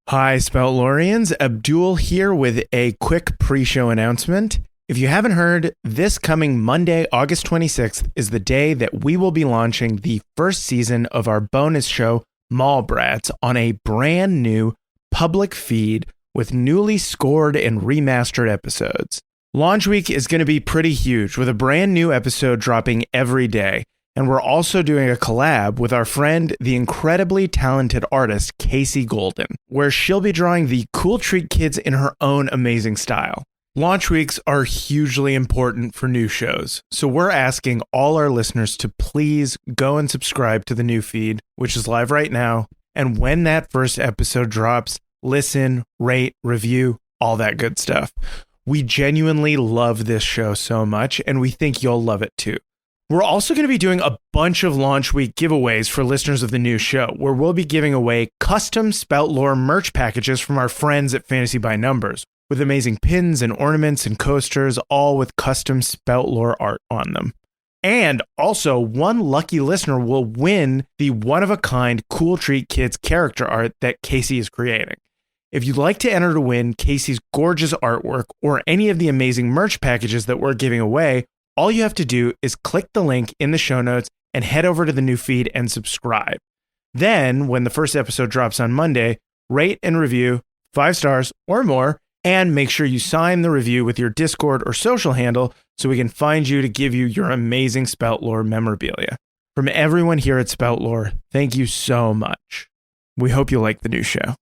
Hi, Spout Loreans. Abdul here with a quick pre-show announcement. If you haven't heard, this coming Monday, August 26th, is the day that we will be launching the first season of our bonus show, Mallbrats, on a brand new public feed with newly scored and remastered episodes. Launch week is going to be pretty huge, with a brand new episode dropping every day. And we're also doing a collab with our friend, the incredibly talented artist, Casey Golden, where she'll be drawing the Cool Treat Kids in her own amazing style. Launch weeks are hugely important for new shows, so we're asking all our listeners to please go and subscribe to the new feed, which is live right now. And when that first episode drops, listen, rate, review, all that good stuff. We genuinely love this show so much, and we think you'll love it too. We're also going to be doing a bunch of launch week giveaways for listeners of the new show, where we'll be giving away custom Spout Lore merch packages from our friends at Fantasy by Numbers, with amazing pins and ornaments and coasters, all with custom Spout Lore art on them. And also, one lucky listener will win the one-of-a-kind Cool Treat Kids character art that Casey is creating. If you'd like to enter to win Casey's gorgeous artwork or any of the amazing merch packages that we're giving away, all you have to do is click the link in the show notes and head over to the new feed and subscribe. Then, when the first episode drops on Monday, rate and review 5 stars or more, and make sure you sign the review with your Discord or social handle so we can find you to give you your amazing Spout Lore memorabilia. From everyone here at Spout Lore, thank you so much. We hope you like the new show.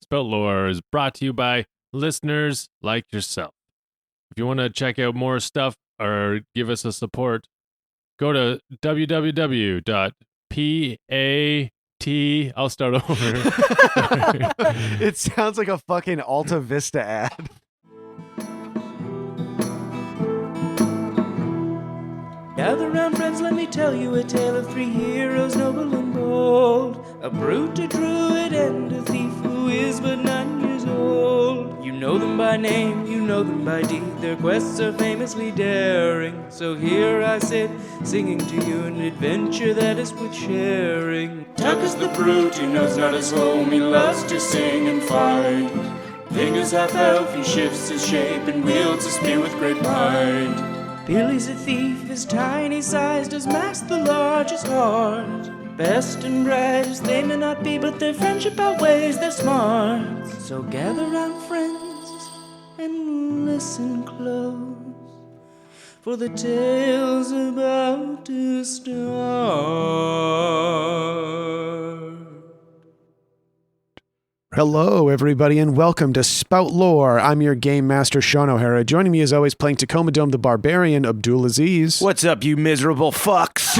Spout Lore is brought to you by listeners like yourself. If you want to check out more stuff or give us a support, go to www.pat. I'll start over. It sounds like a fucking Alta Vista ad. Gather round, friends, let me tell you a tale of 3 heroes, noble and bold. A brute, a druid, and a thief who is but 9 years old. You know them by name, you know them by deed. Their quests are famously daring. So here I sit, singing to you an adventure that is worth sharing. Tuk is the brute who knows not his home. He loves to sing and fight. Vyng is half-elf, he shifts his shape and wields a spear with great might. Billy's a thief, his tiny size does mask the largest heart. Best and brightest they may not be, but their friendship outweighs their smarts. So gather round, friends, and listen close, for the tale's about to start. Hello, everybody, and welcome to Spout Lore. I'm your game master, Shawn O'Hara. Joining me, as always, playing Tacoma Dome the Barbarian, Abdul Aziz. What's up, you miserable fucks?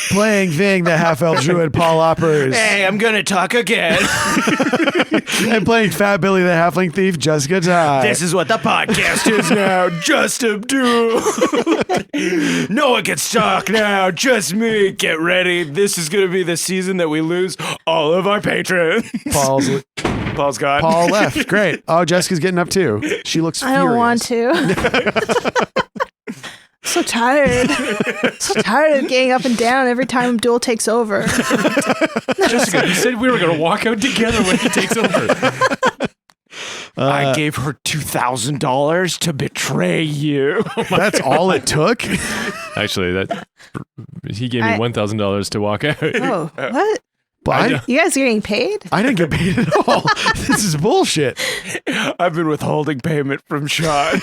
Playing Vyng, the half-elf druid, Paul Oppers. Hey, I'm gonna talk again. And playing Fat Billy, the halfling thief, Jessica Ty. This is what the podcast is now. Just Abdul. No one can talk now. Just me. Get ready. This is gonna be the season that we lose all of our patrons. Paul's gone. Paul left. Great. Oh, Jessica's getting up too. She looks furious. I don't want to. So tired. So tired of getting up and down every time Abdul takes over. Jessica, you said we were going to walk out together when he takes over. I gave her $2,000 to betray you. That's all it took? Actually, he gave me $1,000 to walk out. Oh, what? But You guys are getting paid? I didn't get paid at all. This is bullshit. I've been withholding payment from Shawn.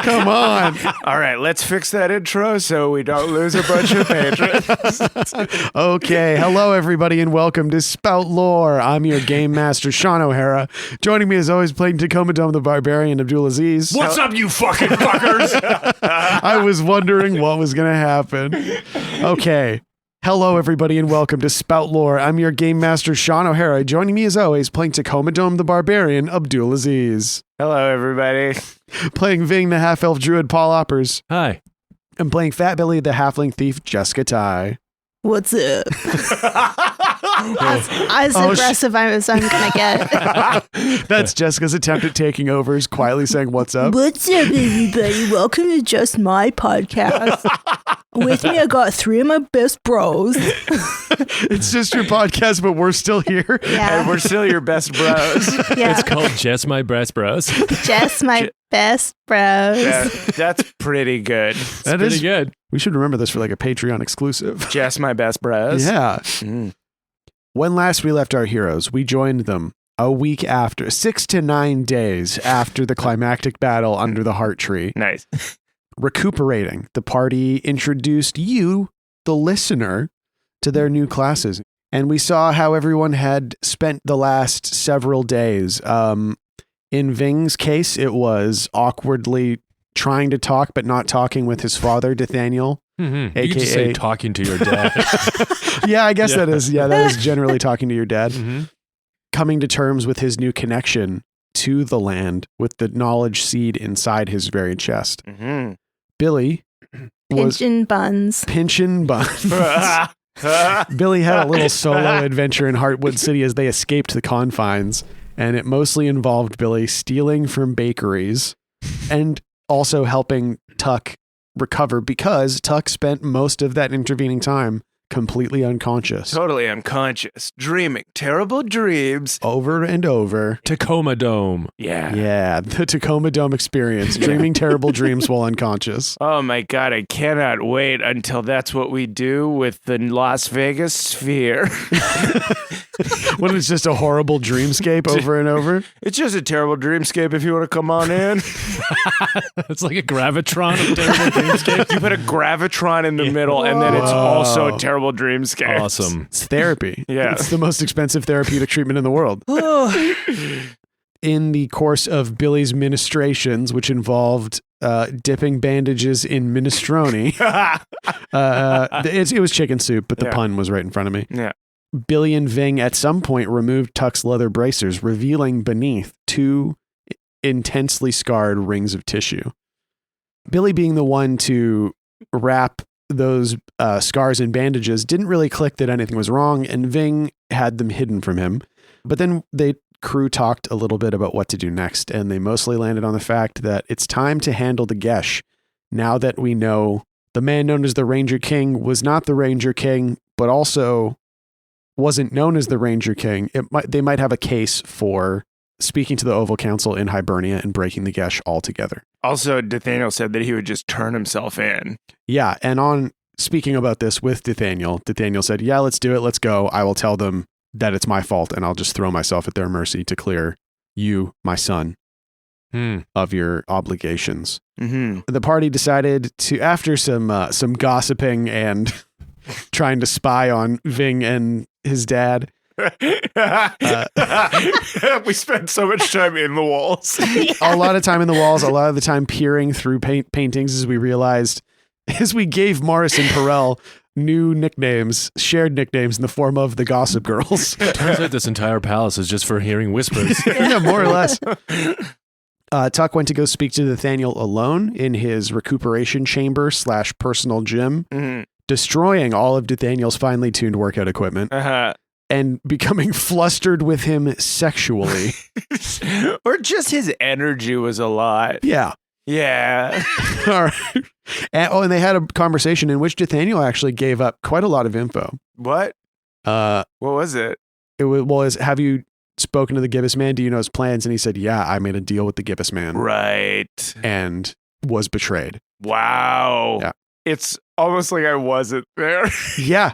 Come on. All right, let's fix that intro so we don't lose a bunch of patrons. Okay. Hello, everybody, and welcome to Spout Lore. I'm your game master, Shawn O'Hara. Joining me, as always, playing Tacoma Dome the Barbarian, Abdul Aziz. What's up, you fucking fuckers? I was wondering what was going to happen. Okay. Hello, everybody, and welcome to Spout Lore. I'm your game master, Shawn O'Hara. Joining me, as always, playing Tacoma Dome the Barbarian, Abdul Aziz. Hello, everybody. Playing Vyng, the half-elf druid, Paul Oppers. Hi. And playing Fat Billy, the halfling thief, Jessica Ty. What's up? As aggressive as I'm gonna get. That's Jessica's attempt at taking over, is quietly saying, "What's up?" What's up, everybody? Welcome to Just My Podcast. With me, I got 3 of my best bros. It's just your podcast, but we're still here. Yeah. And we're still your best bros. Yeah. It's called Just My Breast Bros. Just my best bros. That's pretty good. That Pretty is good. We should remember this for like a Patreon exclusive. Just my best bros. Yeah. Mm. When last we left our heroes, we joined them a week after, 6 to 9 days after the climactic battle under the Heart Tree. Nice. Recuperating, the party introduced you, the listener, to their new classes. And we saw how everyone had spent the last several days. In Vyng's case, it was awkwardly trying to talk, but not talking with his father, Nathaniel. Mm-hmm. You could just say talking to your dad. Yeah, I guess that is generally talking to your dad. Mm-hmm. Coming to terms with his new connection to the land with the knowledge seed inside his very chest. Mm-hmm. Billy was Pinchin' buns. pinchin' buns. Billy had a little solo adventure in Heartwood City as they escaped the confines, and it mostly involved Billy stealing from bakeries and also helping Tuk recover, because Tuk spent most of that intervening time completely unconscious. Totally unconscious. Dreaming terrible dreams. Over and over. Tacoma Dome. Yeah. Yeah, the Tacoma Dome experience, dreaming terrible dreams while unconscious. Oh my God, I cannot wait until that's what we do with the Las Vegas Sphere. When it's just a horrible dreamscape over and over. It's just a terrible dreamscape if you want to come on in. It's like a gravitron of terrible dreamscape. You put a gravitron in the middle and then it's also a terrible dreamscape. Awesome. It's therapy. Yeah. It's the most expensive therapeutic treatment in the world. In the course of Billy's ministrations, which involved dipping bandages in minestrone, it was chicken soup, but the pun was right in front of me. Yeah. Billy and Vyng at some point removed Tuk's leather bracers, revealing beneath 2 intensely scarred rings of tissue. Billy, being the one to wrap those scars and bandages, didn't really click that anything was wrong, and Vyng had them hidden from him. But then the crew talked a little bit about what to do next, and they mostly landed on the fact that it's time to handle the Gesh, now that we know the man known as the Ranger King was not the Ranger King, but also wasn't known as the Ranger King. They might have a case for speaking to the Oval Council in Hybernia and breaking the Gesh altogether. Also, Nathaniel said that he would just turn himself in. Yeah, and on speaking about this with Nathaniel said, yeah, let's do it, let's go. I will tell them that it's my fault, and I'll just throw myself at their mercy to clear you, my son, of your obligations. Mm-hmm. The party decided to, after some gossiping and trying to spy on Vyng and his dad. We spent so much time in the walls. A lot of time in the walls, a lot of the time peering through paintings, as we realized, as we gave Morris and Perel new nicknames, shared nicknames in the form of the Gossip Girls. Turns out this entire palace is just for hearing whispers. Yeah, more or less. Tuk went to go speak to Nathaniel alone in his recuperation chamber / personal gym, destroying all of Nathaniel's finely tuned workout equipment. And becoming flustered with him sexually. Or just his energy was a lot. Yeah. Yeah. All right. And they had a conversation in which Nathaniel actually gave up quite a lot of info. What? What was it? It was, have you spoken to the Gibbous man? Do you know his plans? And he said, yeah, I made a deal with the Gibbous man. Right. And was betrayed. Wow. Yeah. It's almost like I wasn't there. Yeah.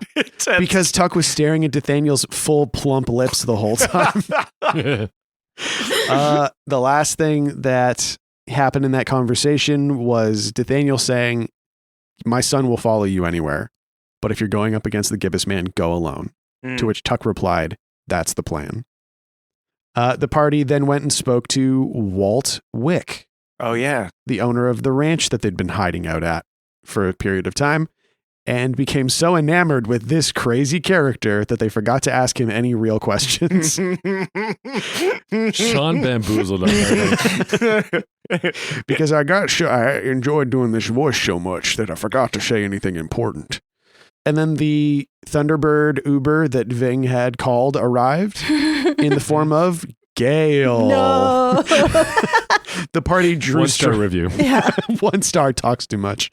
Because Tuk was staring at Nathaniel's full plump lips the whole time. The last thing that happened in that conversation was Nathaniel saying, my son will follow you anywhere, but if you're going up against the Gibbous man, go alone. To which Tuk replied, that's the plan. The party then went and spoke to Walt Wick. Oh, yeah. The owner of the ranch that they'd been hiding out at for a period of time, and became so enamored with this crazy character that they forgot to ask him any real questions. Sean bamboozled already. Because I enjoyed doing this voice so much that I forgot to say anything important. And then the Thunderbird Uber that Vyng had called arrived in the form of Gale. No. The party drew 1-star review. Yeah. 1 star, talks too much.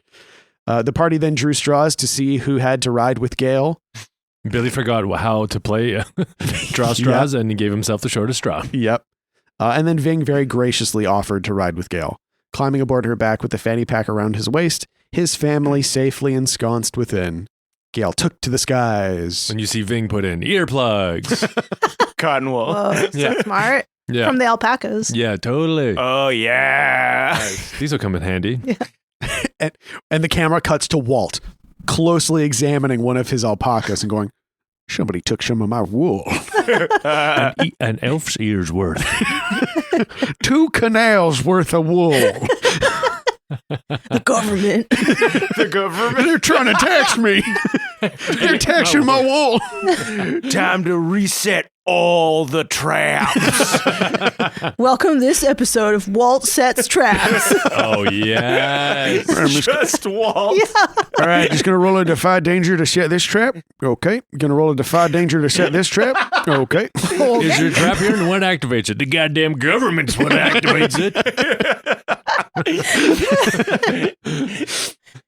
The party then drew straws to see who had to ride with Gale. Billy forgot how to play draw straws and he gave himself the shortest straw. Yep. And then Vyng very graciously offered to ride with Gale. Climbing aboard her back with the fanny pack around his waist, his family safely ensconced within. Gale took to the skies. When you see Vyng put in earplugs. Cotton wool. Whoa, so smart. Yeah. From the alpacas. Yeah, totally. Oh, yeah. These will come in handy. And the camera cuts to Walt, closely examining one of his alpacas and going, somebody took some of my wool. An elf's ear's worth. 2 canals worth of wool. The government. The government. They're trying to tax me. They're taxing my wool. Time to reset all the traps. Welcome this episode of Walt Sets Traps. Oh, yes. Just Walt. All right, just going to roll a defy danger to set this trap. Okay. Going to roll a defy danger to set this trap. Okay. Is your trap here and what activates it? The goddamn government's what activates it.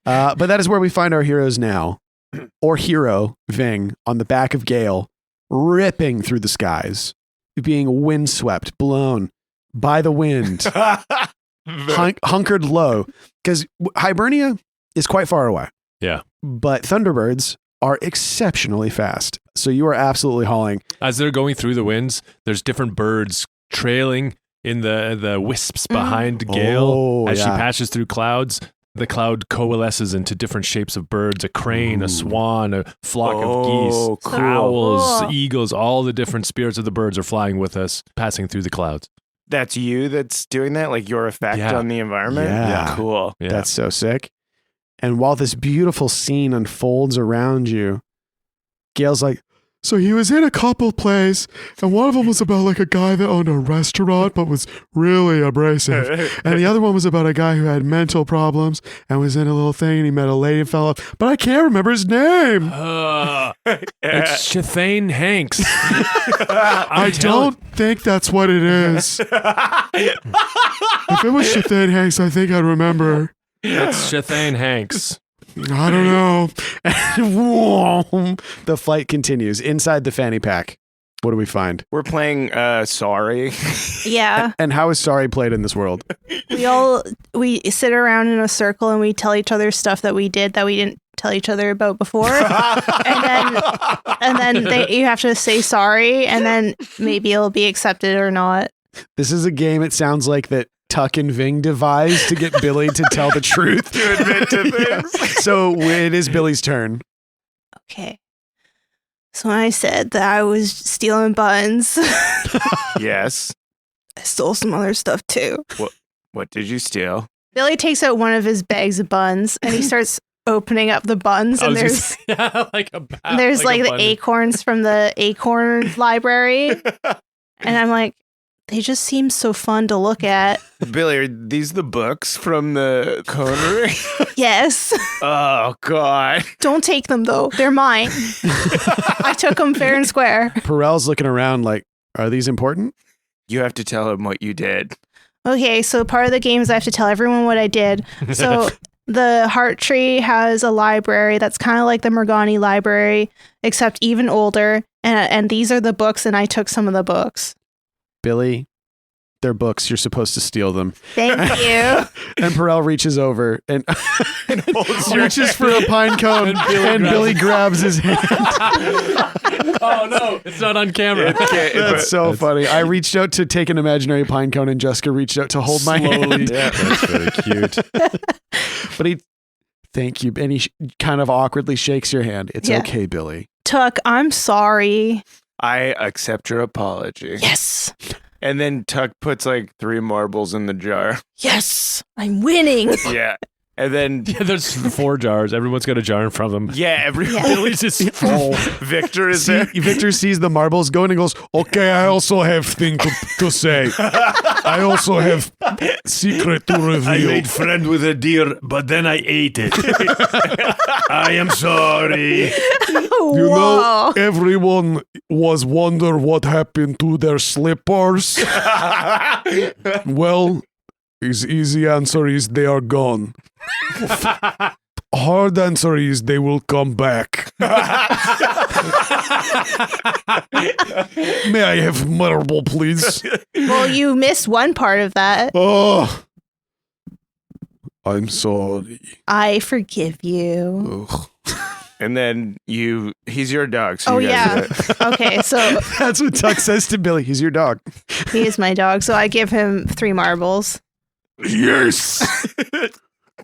But that is where we find our heroes now. Or hero, Vyng, on the back of Gale, ripping through the skies, being windswept, blown by the wind, hunkered low. Because Hybernia is quite far away. Yeah. But Thunderbirds are exceptionally fast. So you are absolutely hauling. As they're going through the winds, there's different birds trailing in the wisps behind Gale as she passes through clouds. The cloud coalesces into different shapes of birds, a crane, a swan, a flock of geese, cool. owls, Cool. eagles, all the different spirits of the birds are flying with us, passing through the clouds. That's you that's doing that? Like your effect Yeah. on the environment? Yeah. Cool. Yeah. That's so sick. And while this beautiful scene unfolds around you, Gale's like, so he was in a couple plays, and one of them was about like a guy that owned a restaurant but was really abrasive. And the other one was about a guy who had mental problems and was in a little thing and he met a lady and fell off. But I can't remember his name. It's Shathane Hanks. I don't think that's what it is. If it was Shathane Hanks, I think I'd remember. It's Shathane Hanks. I don't know. And the fight continues inside the fanny pack. What do we find? We're playing Sorry. Yeah. And how is Sorry played in this world? We sit around in a circle and we tell each other stuff that we did that we didn't tell each other about before. and then you have to say sorry and then maybe it'll be accepted or not. This is a game, it sounds like, that Tuk and Vyng devised to get Billy to tell the truth. To admit to things. So it is Billy's turn. Okay. So when I said that I was stealing buns, Yes. I stole some other stuff too. What did you steal? Billy takes out one of his bags of buns and he starts opening up the buns and there's like a bat, there's like the bun. acorns from the acorn library. And I'm like, they just seem so fun to look at. Billy, are these the books from the conery? Yes. Oh, God. Don't take them though. They're mine. I took them fair and square. Perel's looking around like, are these important? You have to tell him what you did. Okay, so part of the game is I have to tell everyone what I did. So the Heart Tree has a library that's kind of like the Morgani library, except even older. And these are the books, and I took some of the books. Billy, they're books. You're supposed to steal them. Thank you. And Perel reaches over and holds reaches for a pine cone, and Billy grabs his hand. Oh no, it's not on camera. That's so funny. I reached out to take an imaginary pine cone, and Jessica reached out to hold my hand. Yeah, that's very cute. But thank you. And he kind of awkwardly shakes your hand. It's Yeah. okay, Billy. Tuck, I'm sorry. I accept your apology. Yes. And then Tuck puts like 3 marbles in the jar. Yes. I'm winning. Yeah. And then there's 4 jars. Everyone's got a jar in front of them. Billy's just full. Victor is there. Victor sees the marbles going and goes, okay, I also have thing to say. I also have secret to reveal. I made friend with a deer, but then I ate it. I am sorry. You know, everyone was wonder what happened to their slippers. Well, his easy answer is they are gone. Hard answer is they will come back. May I have marble, please? Well, you missed one part of that. Oh, I'm sorry. I forgive you. Ugh. And then he's your dog. So Oh, you guys yeah. Okay, so That's what Tuck says to Billy. He's your dog. he is my dog. So I give him 3 marbles. Yes.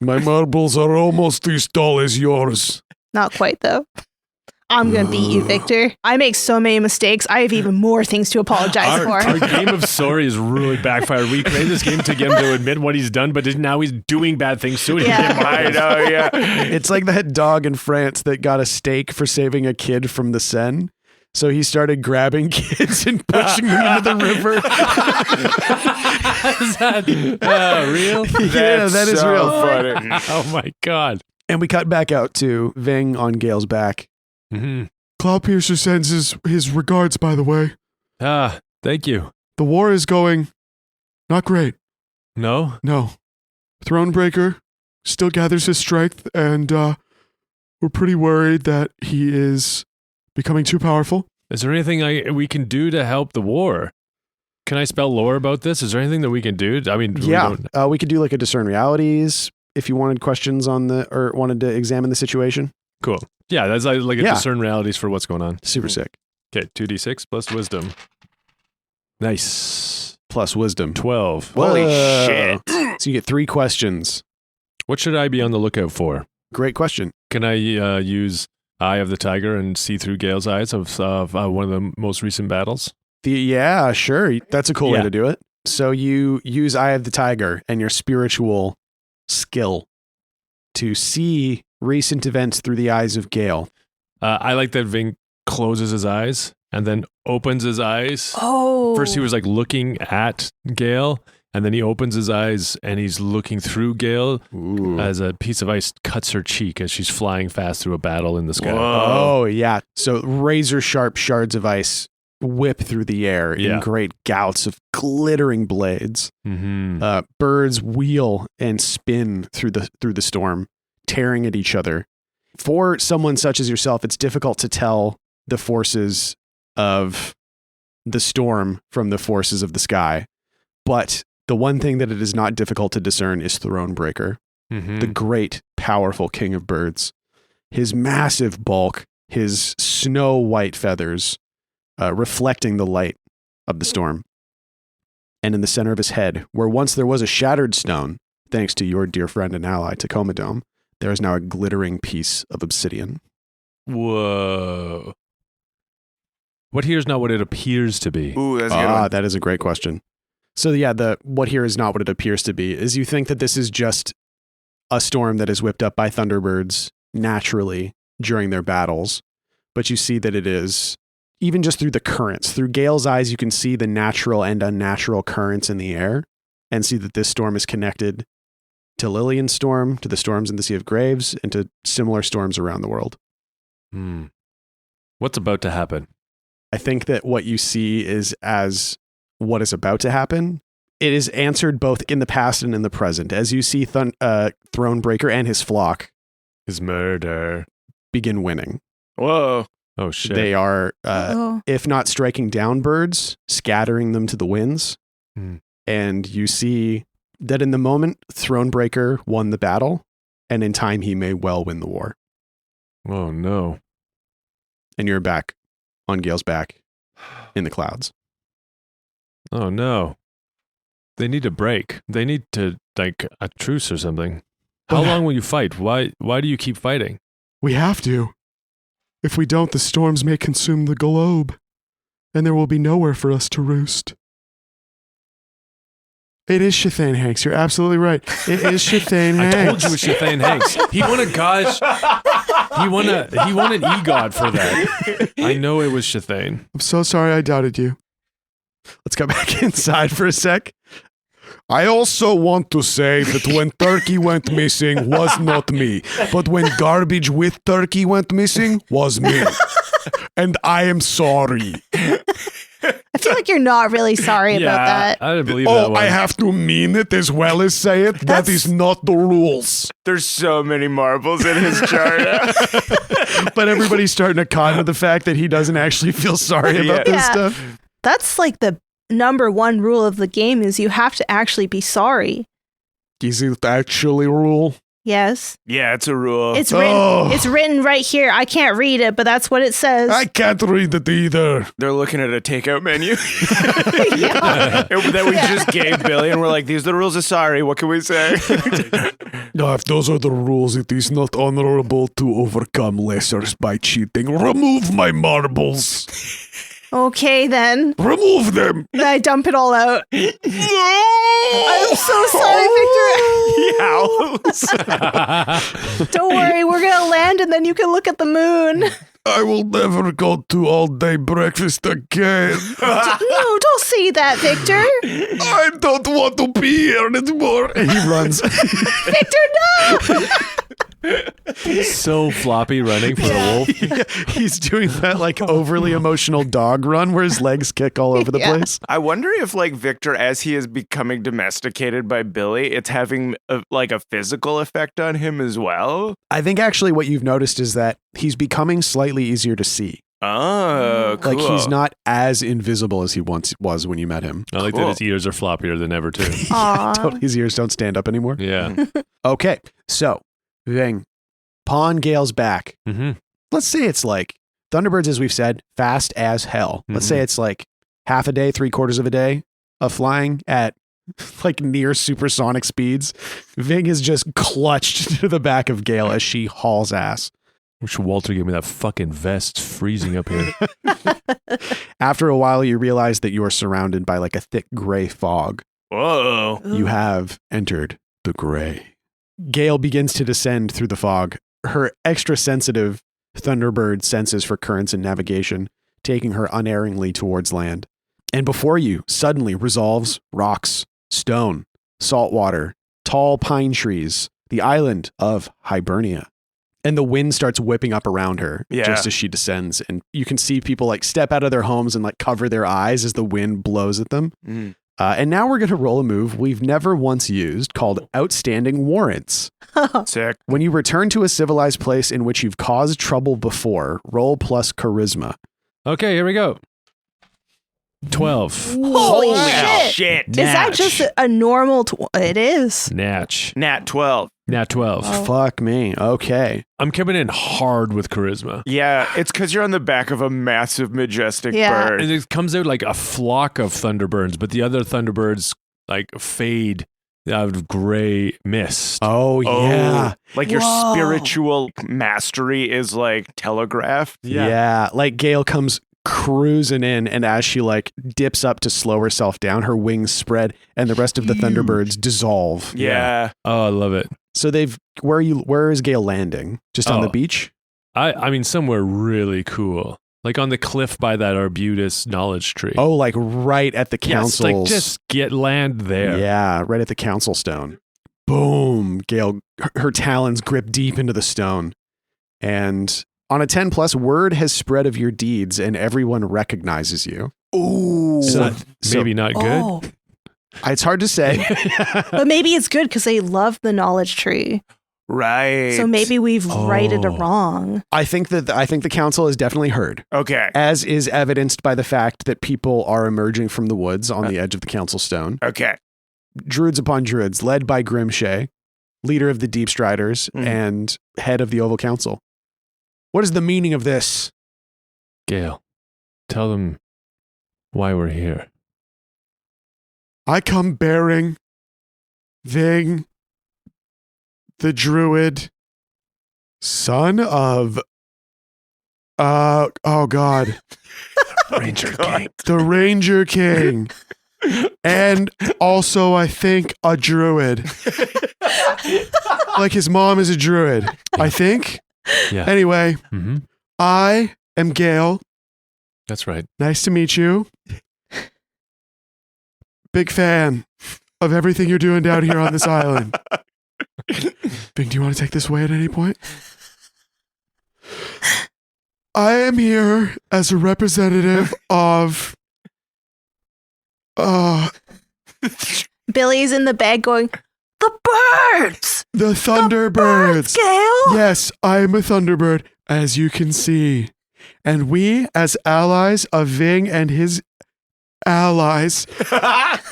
My marbles are almost as tall as yours. Not quite, though. I'm going to beat you, Victor. I make so many mistakes. I have even more things to apologize for. Our game of sorry is really backfired. We created this game to get him to admit what he's done, but now he's doing bad things too. Yeah. I know, yeah. It's like that dog in France that got a steak for saving a kid from the Seine. So he started grabbing kids and pushing them into the river. Is that real? Yeah, that is so real. funny. Oh my God. And we cut back out to Vyng on Gale's back. Mm-hmm. Cloudpiercer sends his regards, by the way. Thank you. The war is going not great. No? No. Thronebreaker still gathers his strength, and we're pretty worried that he is becoming too powerful. Is there anything we can do to help the war? Can I spell lore about this? Is there anything that we can do? I mean, we could do like a discern realities if you wanted questions on or wanted to examine the situation. Cool. Yeah, that's like a discern realities for what's going on. Super sick. Okay, 2d6 plus wisdom. Nice. Plus wisdom. 12. Holy Whoa. shit. So you get 3 questions. What should I be on the lookout for? Great question. Can I use Eye of the Tiger and see through Gale's eyes of one of the most recent battles? Yeah, sure. That's a cool way to do it. So you use Eye of the Tiger and your spiritual skill to see recent events through the eyes of Gale. I like that Vyng closes his eyes and then opens his eyes. Oh. First he was like looking at Gale, and then he opens his eyes and he's looking through Gale as a piece of ice cuts her cheek as she's flying fast through a battle in the sky. Oh, yeah. So razor sharp shards of ice whip through the air in great gouts of glittering blades. Mm-hmm. Birds wheel and spin through the storm, tearing at each other. For someone such as yourself, it's difficult to tell the forces of the storm from the forces of the sky. But the one thing that it is not difficult to discern is Thronebreaker, the great, powerful king of birds. His massive bulk, his snow white feathers, reflecting the light of the storm. And in the center of his head, where once there was a shattered stone, thanks to your dear friend and ally, Tacoma Dome, there is now a glittering piece of obsidian. Whoa. What here is not what it appears to be. Ooh, that's a good one. That is a great question. So yeah, what here is not what it appears to be is you think that this is just a storm that is whipped up by thunderbirds naturally during their battles, but you see that it is, even just through the currents, through Gale's eyes, you can see the natural and unnatural currents in the air and see that this storm is connected to Lillian's storm, to the storms in the Sea of Graves, and to similar storms around the world. What's about to happen? I think that what you see is as what is about to happen. It is answered both in the past and in the present. As you see Thronebreaker and his flock, His murder. begin winning. Whoa. Oh, shit. They are, Oh. if not striking down birds, scattering them to the winds. And you see that in the moment, Thronebreaker won the battle, and in time he may well win the war. Oh, no. And you're back on Gale's back in the clouds. Oh, no. They need a break. They need to, like, a truce or something. How long will you fight? Why do you keep fighting? We have to. If we don't, the storms may consume the globe, and there will be nowhere for us to roost. It is Shathane Hanks. You're absolutely right. It is Shathane Hanks. I told you it was Shathane Hanks. He won a gosh. He won an EGOT for that. I know it was Shathane. I'm so sorry I doubted you. Let's go back inside for a sec. I also want to say that when turkey went missing was not me, but when garbage with turkey went missing was me. And I am sorry. I feel like you're not really sorry about that. I didn't believe that one. I have to mean it as well as say it. That is not the rules. There's so many marbles in his chart. But everybody's starting to cotton to the fact that he doesn't actually feel sorry about this stuff. That's like the number one rule of the game is you have to actually be sorry. Is it actually a rule? Yes. Yeah, it's a rule. It's written. It's written right here. I can't read it, but that's what it says. I can't read it either. They're looking at a takeout menu that we just gave Billy, and we're like, "These are the rules of sorry. What can we say?" No, if those are the rules, it is not honorable to overcome lessers by cheating. Remove my marbles. Okay, then. Remove them. I dump it all out. I'm so sorry, Victor. Don't worry, we're gonna land, and then you can look at the moon. I will never go to all-day breakfast again. No, don't say that, Victor. I don't want to be here anymore. And he runs. Victor, no! So floppy running for a wolf. He's doing that like overly emotional dog run where his legs kick all over the place. I wonder if, like, Victor, as he is becoming domesticated by Billy, it's having a physical effect on him as well. I think actually what you've noticed is that he's becoming slightly easier to see. Oh, cool. Like he's not as invisible as he once was when you met him. I like that his ears are floppier than ever, too. Aww. His ears don't stand up anymore. Yeah. Okay, so Vyng, pawn Gale's back. Mm-hmm. Let's say it's like Thunderbirds, as we've said, fast as hell. Let's say it's like half a day, 3/4 of a day of flying at like near supersonic speeds. Vyng is just clutched to the back of Gale as she hauls ass. Wish Walter gave me that fucking vest. It's freezing up here. After a while, you realize that you are surrounded by like a thick gray fog. Whoa. You have entered the gray. Gale begins to descend through the fog, her extra sensitive Thunderbird senses for currents and navigation, taking her unerringly towards land. And before you suddenly resolves rocks, stone, salt water, tall pine trees, the island of Hybernia. And the wind starts whipping up around her just as she descends. And you can see people like step out of their homes and like cover their eyes as the wind blows at them. Mm. And now we're going to roll a move we've never once used called Outstanding Warrants. Sick. When you return to a civilized place in which you've caused trouble before, roll plus charisma. Okay, here we go. 12. Holy shit. Is that just a normal... It is. Natch. Nat 12. Nat 12. Oh. Fuck me. Okay. I'm coming in hard with charisma. Yeah, it's because you're on the back of a massive, majestic bird. And it comes out like a flock of Thunderbirds, but the other Thunderbirds like fade out of gray mist. Oh, yeah. Like your spiritual mastery is like telegraphed. Yeah. Like Gale comes cruising in, and as she like dips up to slow herself down, her wings spread and the rest of the Thunderbirds dissolve. Yeah. Oh, I love it. So where is Gale landing? Just on the beach? I mean somewhere really cool. Like on the cliff by that Arbutus knowledge tree. Oh, like right at the council's. Yes, like just get land there. Yeah, right at the council stone. Boom. Gale, her talons grip deep into the stone. And on a 10+, word has spread of your deeds and everyone recognizes you. Ooh. Maybe not good. Oh. It's hard to say. But maybe it's good because they love the knowledge tree. Right. So maybe we've righted a wrong. I think the council has definitely heard. Okay. As is evidenced by the fact that people are emerging from the woods on the edge of the council stone. Okay. Druids upon druids, led by Grimshay, leader of the Deep Striders and head of the Oval Council. What is the meaning of this? Gale, tell them why we're here. I come bearing Vyng, the druid, son of oh god. Ranger King. The Ranger King. And also, I think, a druid. Like his mom is a druid, I think. Yeah. Anyway, Mm-hmm. I am Gale. That's right. Nice to meet you. Big fan of everything you're doing down here on this island. Bing, do you want to take this away at any point? I am here as a representative of Billy's in the bag going, the birds! the Thunderbirds. Gale! Yes, I am a Thunderbird, as you can see. And we, as allies of Vyng and his allies,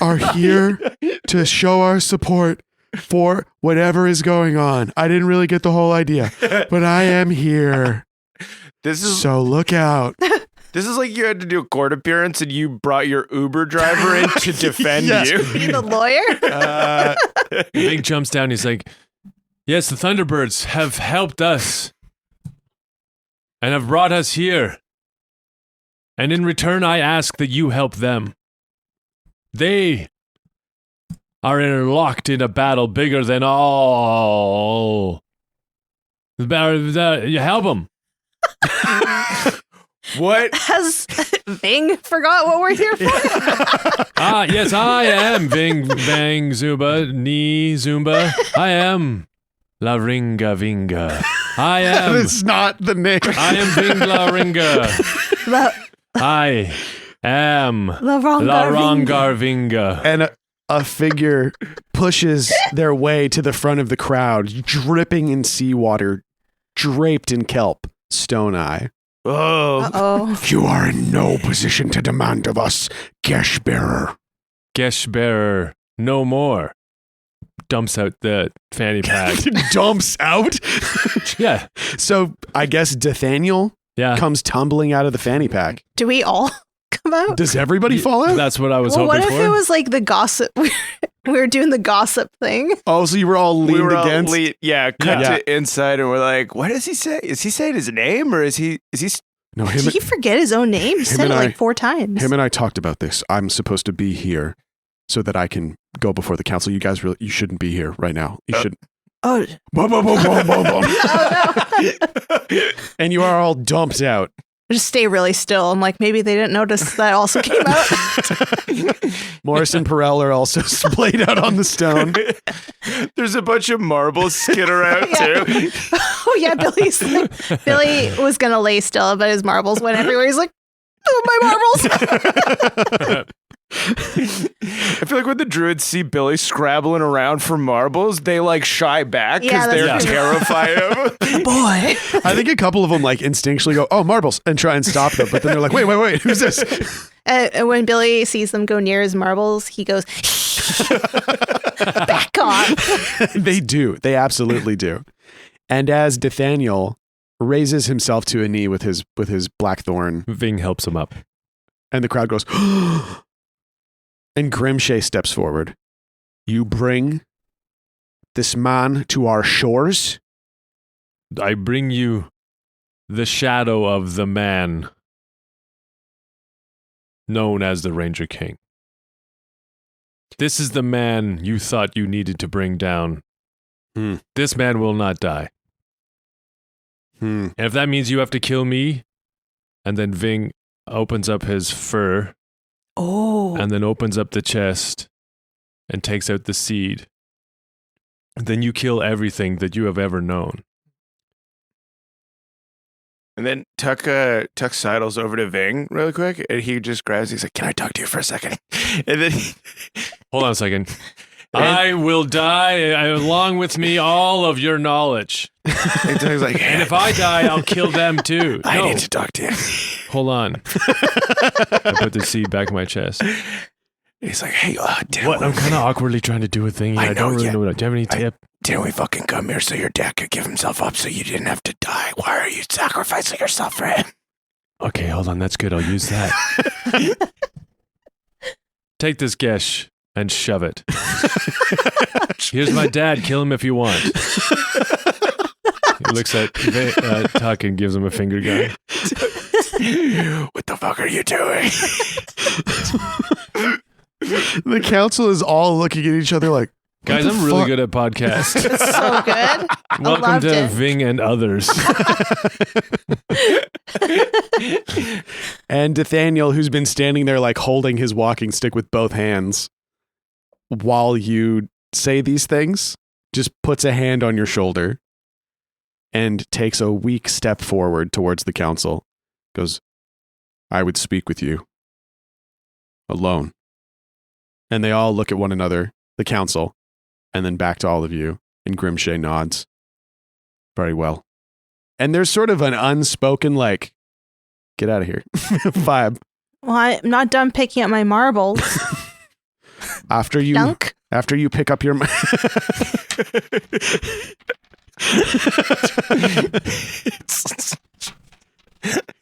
are here to show our support for whatever is going on. I didn't really get the whole idea, but I am here. So look out. This is like you had to do a court appearance and you brought your Uber driver in to defend Yes. you. Be the lawyer? Vyng jumps down. He's like, yes, the Thunderbirds have helped us and have brought us here. And in return, I ask that you help them. They are locked in a battle bigger than all. You help them. What? Has Vyng forgot what we're here for? Yes, I am Vyng Bang Zumba Ni Zumba. I am La Ringa Vinga. I am That's not the name. I am Vyng La Ringa. I am La Rongar Vinga. And a figure pushes their way to the front of the crowd, dripping in seawater, draped in kelp. Stone Eye. Oh. Uh-oh. You are in no position to demand of us, Gesh Bearer. Gesh bearer, no more. Dumps out the fanny pack. Dumps out. Yeah. So I guess Nathaniel Yeah. comes tumbling out of the fanny pack. Do we all come out? Does everybody fall out? That's what I was Well, hoping what if for. it was like the gossip? We were doing the gossip thing. Oh, so you were all leaned against? cut Yeah. to inside and we're like, what does he say? Is he saying his name or is he No, Did he forget his own name? He said and it I- like 4 times. Him and I talked about this. I'm supposed to be here so that I can go before the council. You guys you shouldn't be here right now. You should. Oh, Boom, boom, boom, boom, boom, boom. oh no. And you are all dumped out. Just stay really still. I'm like, maybe they didn't notice that also came out. Morris and Perel are also splayed out on the stone. There's a bunch of marbles skid around Yeah. too. Oh yeah, Billy was gonna lay still, but his marbles went everywhere. He's like, oh, my marbles. I feel like when the druids see Billy scrabbling around for marbles, they like shy back because Yeah, they're that's true. terrified of him. Boy. I think a couple of them like instinctually go, "Oh, marbles," and try and stop them. But then they're like, "Wait, who's this?" And when Billy sees them go near his marbles, he goes, back off. They do. They absolutely do. And as Nathaniel raises himself to a knee with his blackthorn, Vyng helps him up. and the crowd goes, and Grimshay steps forward. You bring this man to our shores? I bring you the shadow of the man known as the Ranger King. This is the man you thought you needed to bring down. This man will not die. And if that means you have to kill me, and then Vyng opens up his fur, and then opens up the chest and takes out the seed, then you kill everything that you have ever known. And then Tuk sidles over to Vyng really quick, and he just grabs. He's like, "Can I talk to you for a second?" And then Hold on a second. I will die along with me all of your knowledge. and Tuk's like, And if I die, I'll kill them too. I No, need to talk to you. hold on. I put the seed back in my chest. He's like, "Hey, What? I'm kind of awkwardly trying to do a thing. I I don't know, really yeah. know what. Do you have any tip? didn't we fucking come here so your dad could give himself up so you didn't have to die? Why are you sacrificing yourself for him?" Okay, hold on. That's good. I'll use that. Take this Gesh and shove it. Here's my dad. Kill him if you want. He looks at Tuk and gives him a finger gun. What the fuck are you doing? The council is all looking at each other like, guys, I'm really good at podcasts. It's so good. Welcome loved to it. Vyng and others. And Nathaniel, who's been standing there like holding his walking stick with both hands while you say these things, just puts a hand on your shoulder and takes a weak step forward towards the council. Goes, I would speak with you. Alone. And they all look at one another, the council, and then back to all of you, and Grimshay nods. Very well. And there's sort of an unspoken, like, get out of here vibe. Well, I'm not done picking up my marbles. After you Dunk. After you pick up your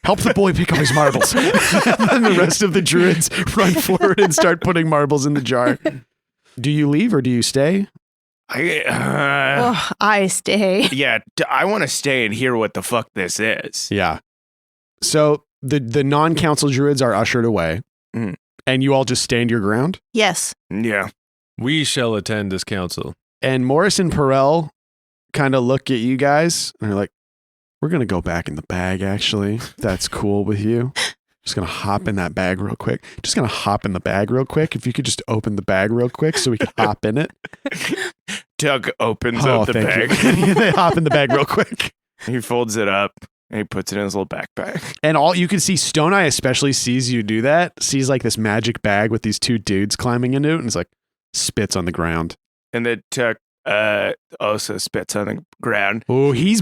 help the boy pick up his marbles. And the rest of the druids run forward and start putting marbles in the jar. Do you leave or do you stay? I stay. Yeah, I want to stay and hear what the fuck this is. Yeah. So the non-council druids are ushered away. Mm. And you all just stand your ground? Yes. Yeah. We shall attend this council. And Morris and Perel kind of look at you guys and they're like, we're going to go back in the bag, actually. If that's cool with you. Just going to hop in that bag real quick. Just going to hop in the bag real quick. If you could just open the bag real quick so we can hop in it. Doug opens up the bag. They hop in the bag real quick. He folds it up and he puts it in his little backpack. And all you can see, Stone Eye especially sees you do that, sees like this magic bag with these two dudes climbing into it, and it's like spits on the ground. And then Tuck also spits on the ground. Oh, he's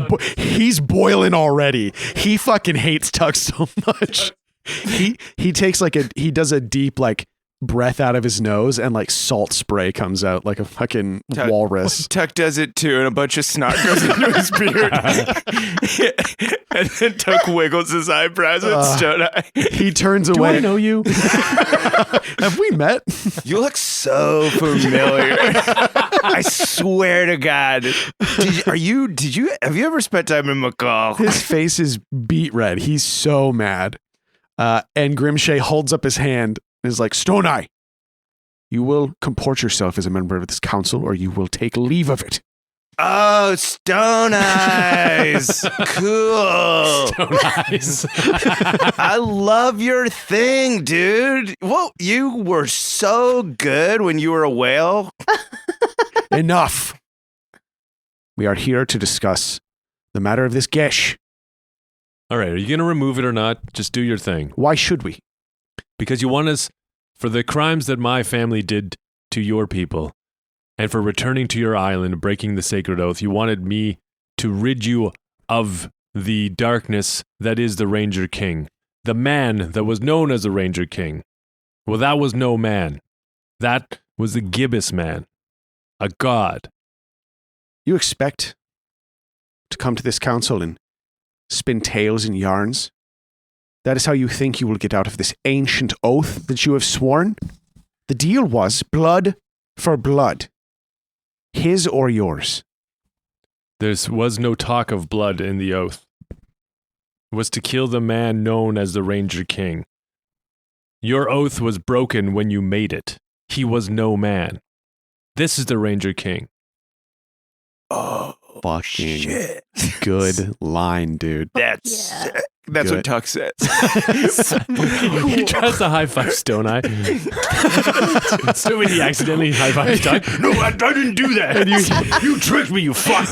boiling already. He fucking hates Tuck so much. He takes he does a deep like breath out of his nose and like salt spray comes out like a fucking walrus. Tuck does it too, and a bunch of snot goes into his beard. And then Tuck wiggles his eyebrows at Stone Eye. He turns Do away. I know you? Have we met? You look so familiar. I swear to God. Have you ever spent time in McCall? His face is beet red. He's so mad. And Grimshay holds up his hand and is like, Stone Eye, you will comport yourself as a member of this council or you will take leave of it. Oh, Stone Eyes. Cool. Stone Eyes. I love your thing, dude. Well, you were so good when you were a whale. Enough. We are here to discuss the matter of this Gesh. All right, are you going to remove it or not? Just do your thing. Why should we? Because you want us, for the crimes that my family did to your people, and for returning to your island, breaking the sacred oath, you wanted me to rid you of the darkness that is the Ranger King. The man that was known as the Ranger King. Well, that was no man. That was the gibbous man. A god. You expect to come to this council and spin tales and yarns? That is how you think you will get out of this ancient oath that you have sworn? The deal was blood for blood. His or yours. There was no talk of blood in the oath. It was to kill the man known as the Ranger King. Your oath was broken when you made it. He was no man. This is the Ranger King. Oh, Fucking shit. good line, dude. That's Good. what Tuck says. He tries to high five Stone Eye. So when he accidentally high fives Tuck. No, I didn't do that. You tricked me, you fuck.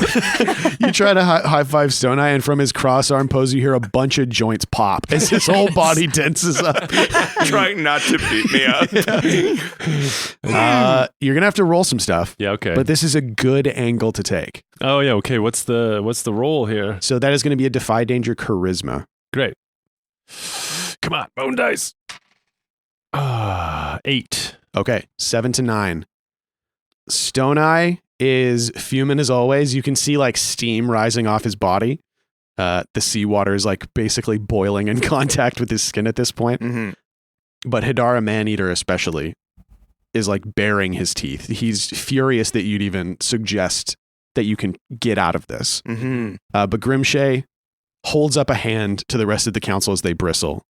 You try to high five Stone Eye, and from his cross arm pose, you hear a bunch of joints pop as his whole body tenses up. Trying not to beat me up. You're gonna have to roll some stuff. Yeah, okay. But this is a good angle to take. Oh yeah, okay. What's the roll here? So that is going to be a Defy Danger Charisma. Great. Come on, bone dice. 8. Okay, 7 to 9. Stone Eye is fuming as always. You can see like steam rising off his body. The seawater is like basically boiling in contact with his skin at this point. Mm-hmm. But Hidara Maneater especially is like baring his teeth. He's furious that you'd even suggest that you can get out of this. Mm-hmm. But Grimshay holds up a hand to the rest of the council as they bristle.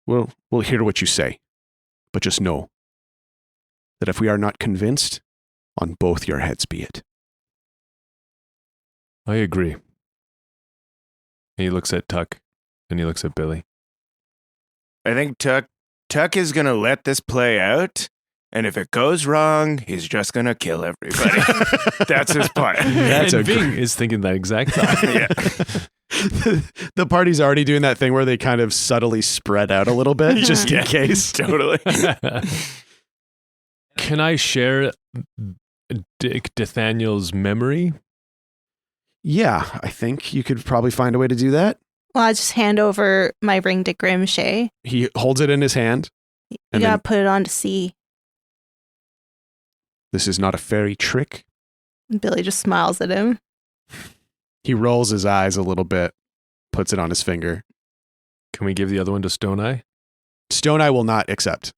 We'll hear what you say, But just know that if we are not convinced, on both your heads be it. I agree. He looks at Tuk and he looks at Billy. I think Tuk is going to let this play out. And if it goes wrong, he's just going to kill everybody. That's his plan. And Vyng is thinking that exact thought. Yeah. The party's already doing that thing where they kind of subtly spread out a little bit just in case. Totally. Can I share Nathaniel's memory? Yeah, I think you could probably find a way to do that. Well, I just hand over my ring to Grimshay. He holds it in his hand. You And gotta then- put it on to see. This is not a fairy trick. And Billy just smiles at him. He rolls his eyes a little bit, puts it on his finger. Can we give the other one to Stone Eye? Stone Eye will not accept.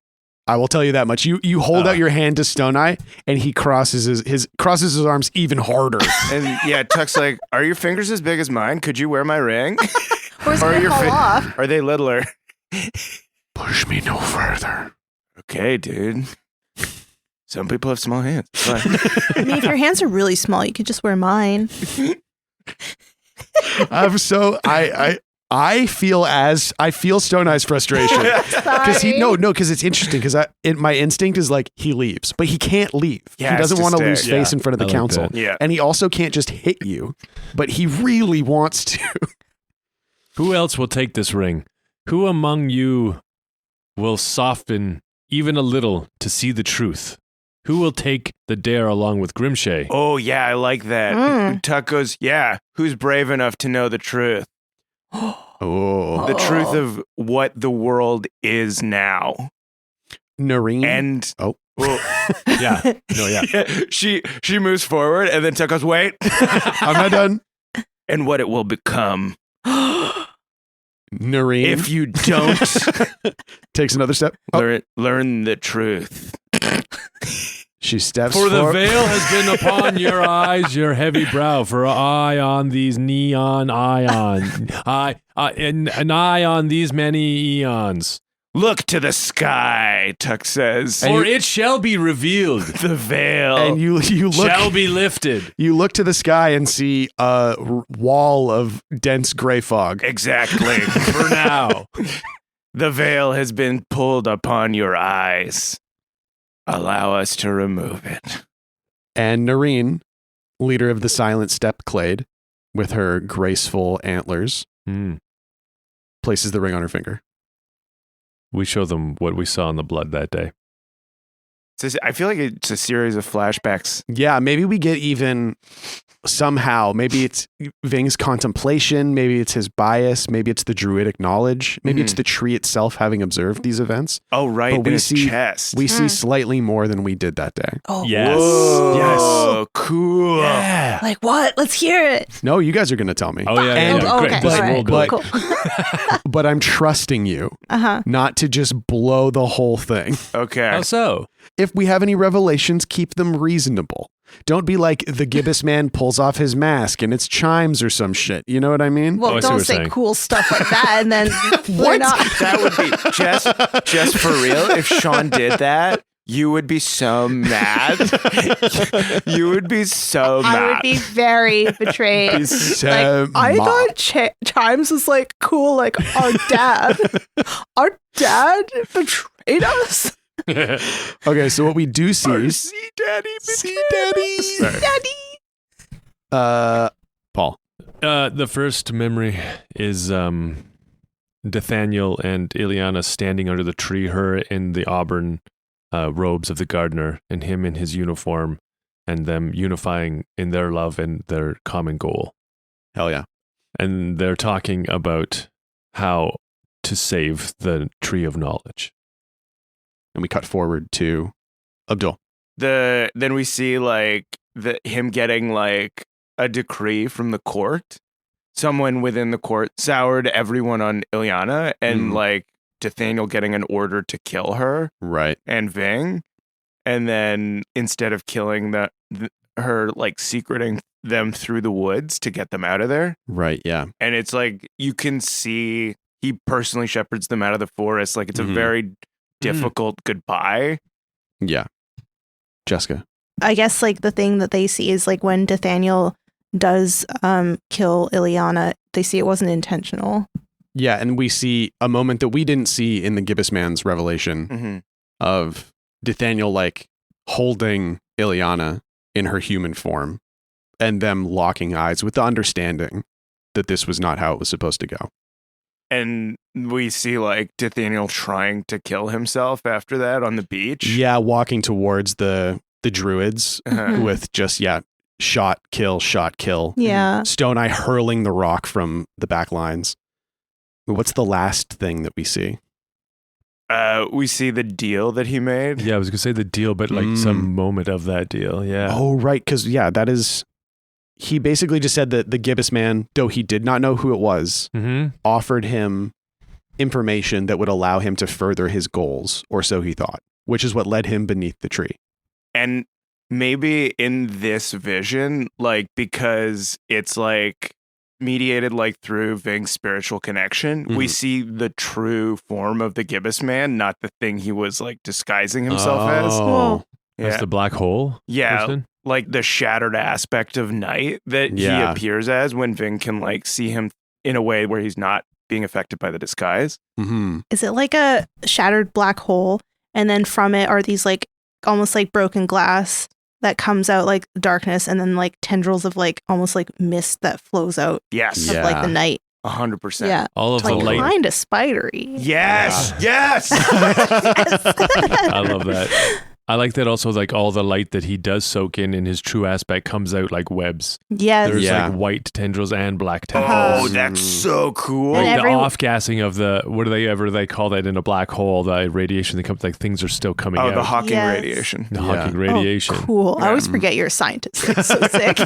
I will tell you that much. You hold out your hand to Stone Eye, and he crosses his arms even harder. And yeah, Tuck's like, are your fingers as big as mine? Could you wear my ring? Or is it Or gonna your fall off? Are they littler? Push me no further. Okay, dude. Some people have small hands. Fine. I mean, if your hands are really small, you could just wear mine. I feel Stone Eye's frustration because because it's interesting because my instinct is like he leaves, but he can't leave. He He has doesn't to want to stay. lose face Yeah, in front of the I like council, that. Yeah. and he also can't just hit you, but he really wants to. Who else will take this ring? Who among you will soften even a little to see the truth? Who will take the dare along with Grimshay? Oh, yeah, I like that. Mm. Tuck goes, yeah, who's brave enough to know the truth? Oh, The truth of what the world is now. Nareen. And Oh. well, Yeah. No, yeah. she moves forward and then Tuck goes, wait. I'm not done. And what it will become Nareen if you don't takes another step. Oh, learn the truth. she steps For the forward. veil has been upon your eyes, your heavy brow. For eye on these neon ion, an eye on these many eons. Look to the sky, Tuck says. For it shall be revealed, The veil. And you look shall be lifted. You look to the sky and see a wall of dense gray fog. Exactly. For now. The veil has been pulled upon your eyes. Allow us to remove it. And Nareen, leader of the Silent Step Clade, with her graceful antlers, places the ring on her finger. We show them what we saw in the blood that day. I feel like it's a series of flashbacks. Yeah, maybe we get even somehow. Maybe it's Vyng's contemplation. Maybe it's his bias. Maybe it's the druidic knowledge. Maybe it's the tree itself having observed these events. Oh, right. But in we his see- chest. We see slightly more than we did that day. Oh, Yes. Whoa, cool. Yeah. like what? Let's hear it. No, you guys are going to tell me. Oh, yeah. And- yeah. Oh, Great. okay. Just All right. roll, Billy. Cool. But I'm trusting you Uh-huh. not to just blow the whole thing. Okay. How so? If we have any revelations, keep them reasonable. Don't be like the gibbous man pulls off his mask and it's chimes or some shit. You know what I mean? Well, I see what don't you're say saying. cool stuff like that, and then we're not. That would be just for real. If Shawn did that, you would be so mad. You would be so mad. I would be very betrayed. So I ma- thought Chimes was like cool, like our dad. Our dad betrayed us. Okay, so what we do see, See, Daddy. Daddy. Paul. The first memory is Nathaniel and Ileana standing under the tree, her in the auburn robes of the gardener, and him in his uniform, and them unifying in their love and their common goal. Hell yeah. And they're talking about how to save the tree of knowledge. And we cut forward to Abdul. Then we see like him getting like a decree from the court. Someone within the court soured everyone on Ileana, and like Nathaniel getting an order to kill her Right. and Vyng, and then instead of killing her, like secreting them through the woods to get them out of there. Right, yeah. And it's like you can see he personally shepherds them out of the forest. Like it's a very difficult goodbye. Yeah. Jessica. I guess like the thing that they see is like when Nathaniel does kill Ileana, they see it wasn't intentional. Yeah, and we see a moment that we didn't see in the Gibbous Man's revelation of Nathaniel like holding Ileana in her human form and them locking eyes with the understanding that this was not how it was supposed to go. And we see like Nathaniel trying to kill himself after that on the beach. Yeah, walking towards the druids with just, shot, kill. Yeah. Stone Eye hurling the rock from the back lines. What's the last thing that we see? We see the deal that he made. Yeah, I was going to say the deal, but like some moment of that deal. Yeah. Oh, right. Because, that is... He basically just said that the Gibbous Man, though he did not know who it was, offered him information that would allow him to further his goals, or so he thought, which is what led him beneath the tree. And maybe in this vision, like, because it's like mediated like through Vyng's spiritual connection, we see the true form of the Gibbous Man, not the thing he was like disguising himself as. Oh. That's the black hole? Yeah. Person? Like the shattered aspect of night that he appears as when Vyng can like see him in a way where he's not being affected by the disguise. Is it like a shattered black hole? And then from it are these like almost like broken glass that comes out like darkness, and then like tendrils of like almost like mist that flows out Yes. of like the night. 100%. Yeah. All of the Like light. kind of spidery. Yes. Yes. I love that. I like that also, like all the light that he does soak in his true aspect comes out like webs. Yes. There's like white tendrils and black Oh, tendrils. that's so cool. And Like the off-gassing of the, what do they call that in a black hole, the radiation that comes, like things are still coming out. Oh, the Hawking Yes. radiation. The Hawking radiation. Oh, cool. I always forget you're a scientist. It's so sick.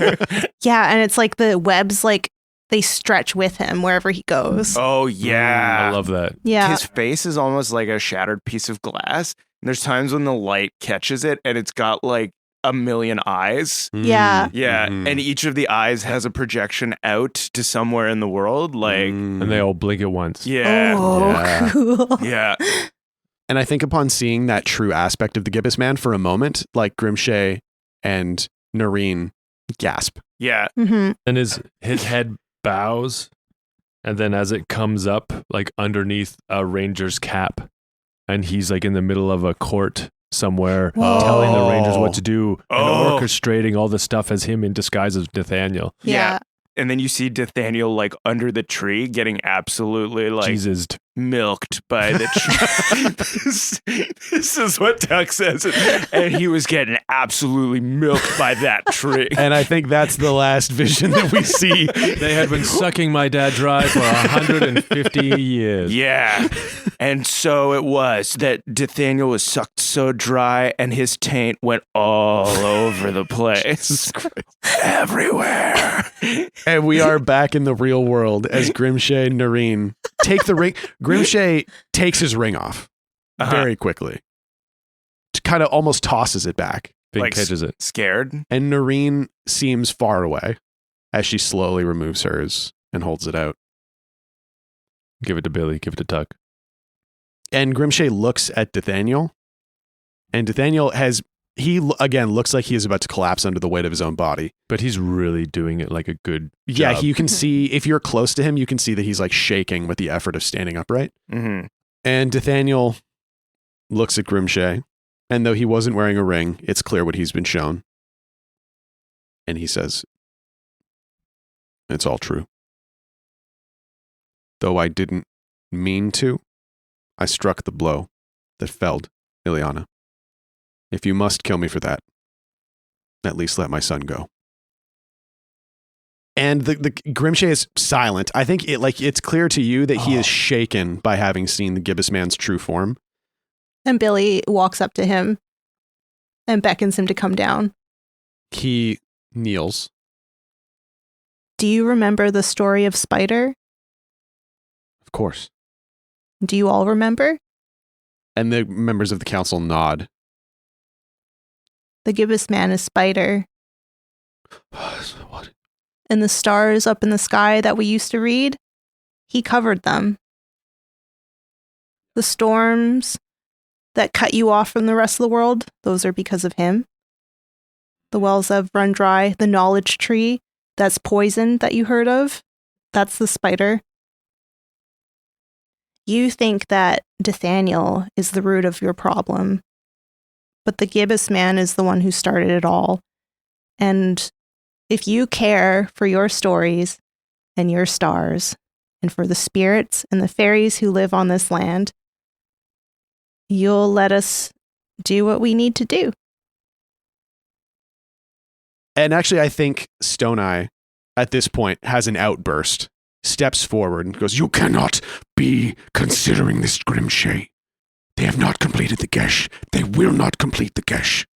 Yeah, and it's like the webs like they stretch with him wherever he goes. Oh, yeah. I love that. Yeah. His face is almost like a shattered piece of glass. And there's times when the light catches it and it's got like a million eyes. Yeah. Yeah. And each of the eyes has a projection out to somewhere in the world. Like, And they all blink at once. yeah. Oh, Yeah. cool. Yeah. And I think upon seeing that true aspect of the Gibbous Man for a moment, like Grimshay and Noreen gasp. Yeah. And And his head bows, and then as it comes up, like underneath a ranger's cap, and he's like in the middle of a court somewhere, telling the rangers what to do and orchestrating all the stuff as him in disguise as Nathaniel. Yeah. And then you see Nathaniel like under the tree getting absolutely like Jesus. milked by the tree. this is what Tuck says. And he was getting absolutely milked by that tree. And I think that's the last vision that we see. They had been sucking my dad dry for 150 years. Yeah. And so it was that Nathaniel was sucked so dry and his taint went all over the place. Everywhere. And we are back in the real world as Grimshay and Noreen take the ring. Grimshay takes his ring off very quickly. Kind of almost tosses it back. Big Like, catches it. Scared. And Noreen seems far away as she slowly removes hers and holds it out. Give it to Billy. Give it to Tuck. And Grimshay looks at Nathaniel. And Nathaniel again looks like he is about to collapse under the weight of his own body. But he's really doing it like a good Yeah, job. you can see, if you're close to him, you can see that he's like shaking with the effort of standing upright. Mm-hmm. And Nathaniel looks at Grimshay, and though he wasn't wearing a ring, it's clear what he's been shown. And he says, "It's all true. Though I didn't mean to, I struck the blow that felled Ileana. If you must kill me for that, at least let my son go." And the Grimshay is silent. I think it's clear to you that he is shaken by having seen the Gibbous Man's true form. And Billy walks up to him and beckons him to come down. He kneels. Do you remember the story of Spider? Of course. Do you all remember? And the members of the council nod. The Gibbous Man is Spider. What? And the stars up in the sky that we used to read, he covered them. The storms that cut you off from the rest of the world, those are because of him. The wells that have run dry, the knowledge tree that's poisoned that you heard of, that's the spider. You think that Nathaniel is the root of your problem, but the gibbous man is the one who started it all. And if you care for your stories and your stars, and for the spirits and the fairies who live on this land, you'll let us do what we need to do. And actually, I think Stone Eye, at this point, has an outburst, steps forward and goes, "You cannot be considering this Grimshay. They have not completed the Gesh. They will not complete the Gesh.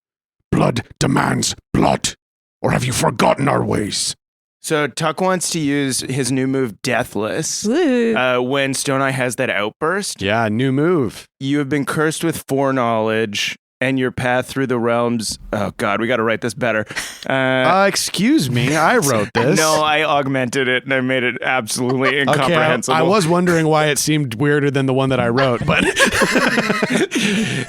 Blood demands blood. Or have you forgotten our ways?" So Tuk wants to use his new move, Deathless. When Stone Eye has that outburst. Yeah, new move. You have been cursed with foreknowledge, and your path through the realms. Oh God, we got to write this better. Excuse me, I wrote this. No, I augmented it and I made it absolutely incomprehensible. Okay, I was wondering why it seemed weirder than the one that I wrote, but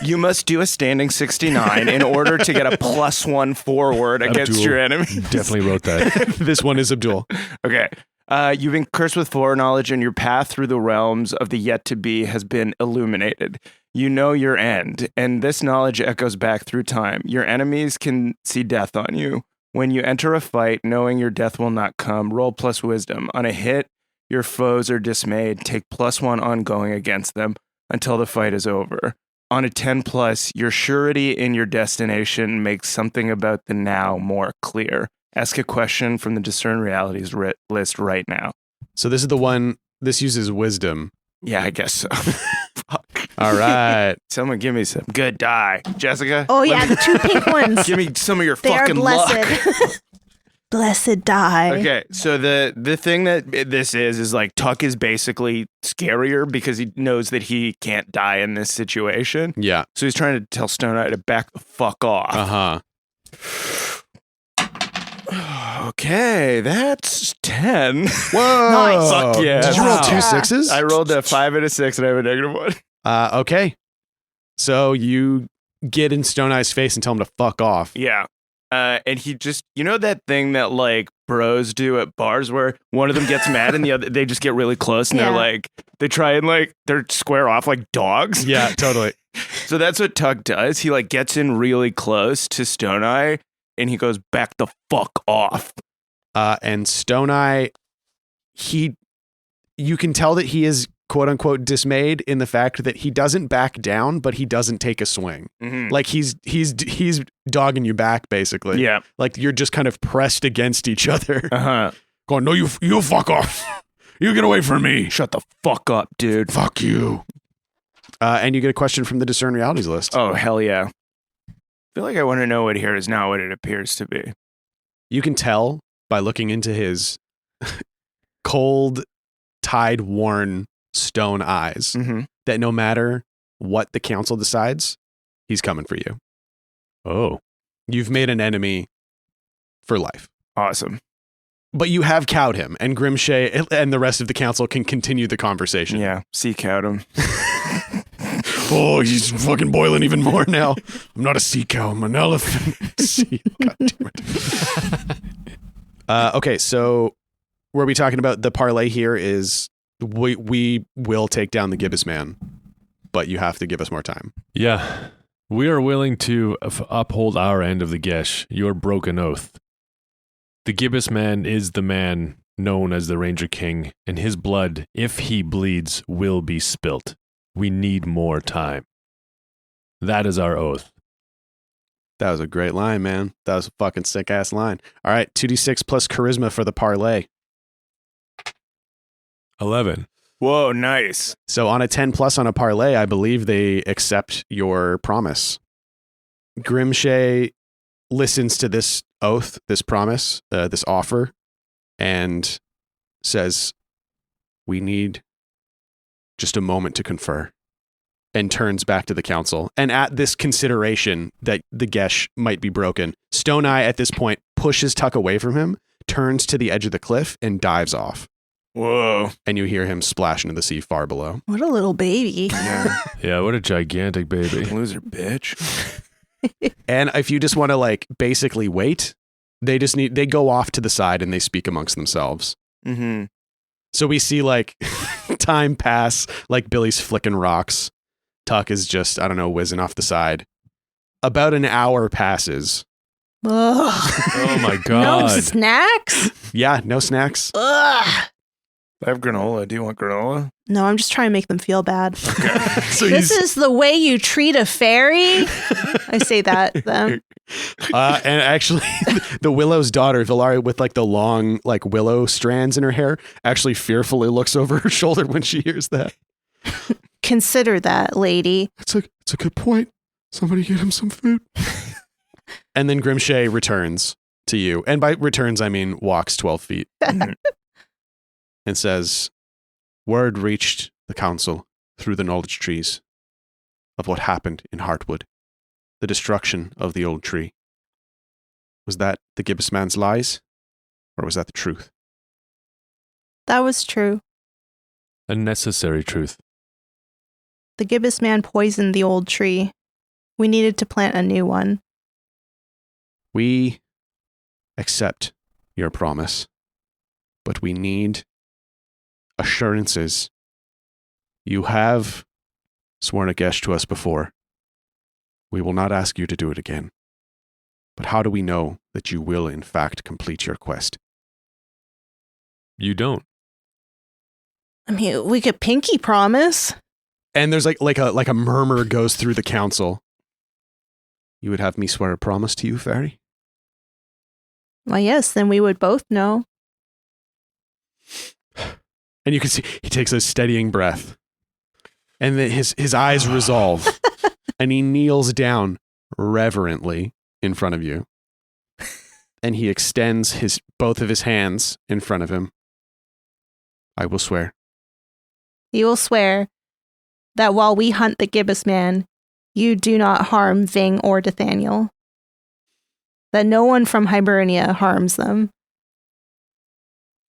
you must do a standing 69 in order to get a +1 forward against Abdul your enemy. Definitely wrote that. This one is Abdul. Okay. You've been cursed with foreknowledge, and your path through the realms of the yet to be has been illuminated. You know your end, and this knowledge echoes back through time. Your enemies can see death on you. When you enter a fight, knowing your death will not come, roll plus wisdom. On a hit, your foes are dismayed. Take +1 ongoing against them until the fight is over. On a 10+, your surety in your destination makes something about the now more clear. Ask a question from the Discern Realities list right now. So this is the one, this uses wisdom. Yeah, I guess so. Fuck. All right. Someone give me some good die. Jessica? Oh, yeah, the 2 pink ones. Give me some of your They fucking are luck. blessed. Blessed die. Okay, so the thing that this is like Tuk is basically scarier because he knows that he can't die in this situation. Yeah. So he's trying to tell Stone Eye to back the fuck off. Uh-huh. Okay, that's 10. Whoa. Nice. Fuck yeah. Did you roll Wow. 2 6s? I rolled a 5 and a 6 and I have a -1. Okay. So you get in Stone Eye's face and tell him to fuck off. Yeah. And he just, you know that thing that like bros do at bars where one of them gets mad and the other, they just get really close and Yeah. they're like, they try and like, they're square off like dogs. Yeah, totally. So that's what Tuk does. He like gets in really close to Stone Eye and he goes, back the fuck off. And Stone Eye, you can tell that he is quote unquote dismayed in the fact that he doesn't back down, but he doesn't take a swing. Mm-hmm. Like he's dogging you back basically. Yeah. Like you're just kind of pressed against each other. Uh-huh. Going, no, you fuck off. You get away from me. Shut the fuck up, dude. Fuck you. And you get a question from the Discern Realities list. Oh, hell yeah. I feel like I want to know what here is not what it appears to be. You can tell by looking into his cold, tide-worn stone eyes Mm-hmm. that no matter what the council decides, he's coming for you. Oh. You've made an enemy for life. Awesome. But you have cowed him, and Grimshay and the rest of the council can continue the conversation. Yeah. Seek out him. Oh, he's fucking boiling even more now. I'm not a sea cow, I'm an elephant. God damn it. Okay, so where we talking about the parlay here is we will take down the gibbous man, but you have to give us more time. Yeah. We are willing to uphold our end of the Gesh, your broken oath. The gibbous man is the man known as the Ranger King, and his blood, if he bleeds, will be spilt. We need more time. That is our oath. That was a great line, man. That was a fucking sick ass line. All right, 2d6 plus charisma for the parlay. 11. Whoa, nice. So on a 10 plus on a parlay, I believe they accept your promise. Grimshay listens to this oath, this promise, this offer, and says, we need just a moment to confer, and turns back to the council. And at this consideration that the Gesh might be broken, Stone Eye at this point pushes Tuk away from him, turns to the edge of the cliff, and dives off. Whoa. And you hear him splash into the sea far below. What a little baby. Yeah. Yeah, what a gigantic baby. Loser bitch. And if you just want to like basically wait, they go off to the side and they speak amongst themselves. Mm-hmm. So we see like time pass, like Billy's flicking rocks. Tuk is just, I don't know, whizzing off the side. About an hour passes. Ugh. Oh my No God. snacks? Yeah, no snacks. Ugh. I have granola. Do you want granola? No, I'm just trying to make them feel bad. So This is the way you treat a fairy? I say that to them. And actually, the Willow's daughter, Vilari, with like the long like willow strands in her hair, actually fearfully looks over her shoulder when she hears that. Consider that, lady. It's a good point. Somebody get him some food. And then Grimshay returns to you. And by returns, I mean walks 12 feet. And says, word reached the council through the knowledge trees of what happened in Heartwood, the destruction of the old tree. Was that the gibbous man's lies, or was that the truth? That was true. A necessary truth. The gibbous man poisoned the old tree. We needed to plant a new one. We accept your promise, but we need assurances. You have sworn a Gesh to us before. We will not ask you to do it again. But how do we know that you will in fact complete your quest? You don't. I mean, we could pinky promise. And there's like a murmur goes through the council. You would have me swear a promise to you, Fairy? Well, yes, then we would both know. And you can see he takes a steadying breath. And then his eyes resolve. And he kneels down reverently in front of you. And he extends both of his hands in front of him. I will swear. You will swear that while we hunt the gibbous man, you do not harm Vyng or Nathaniel. That no one from Hybernia harms them.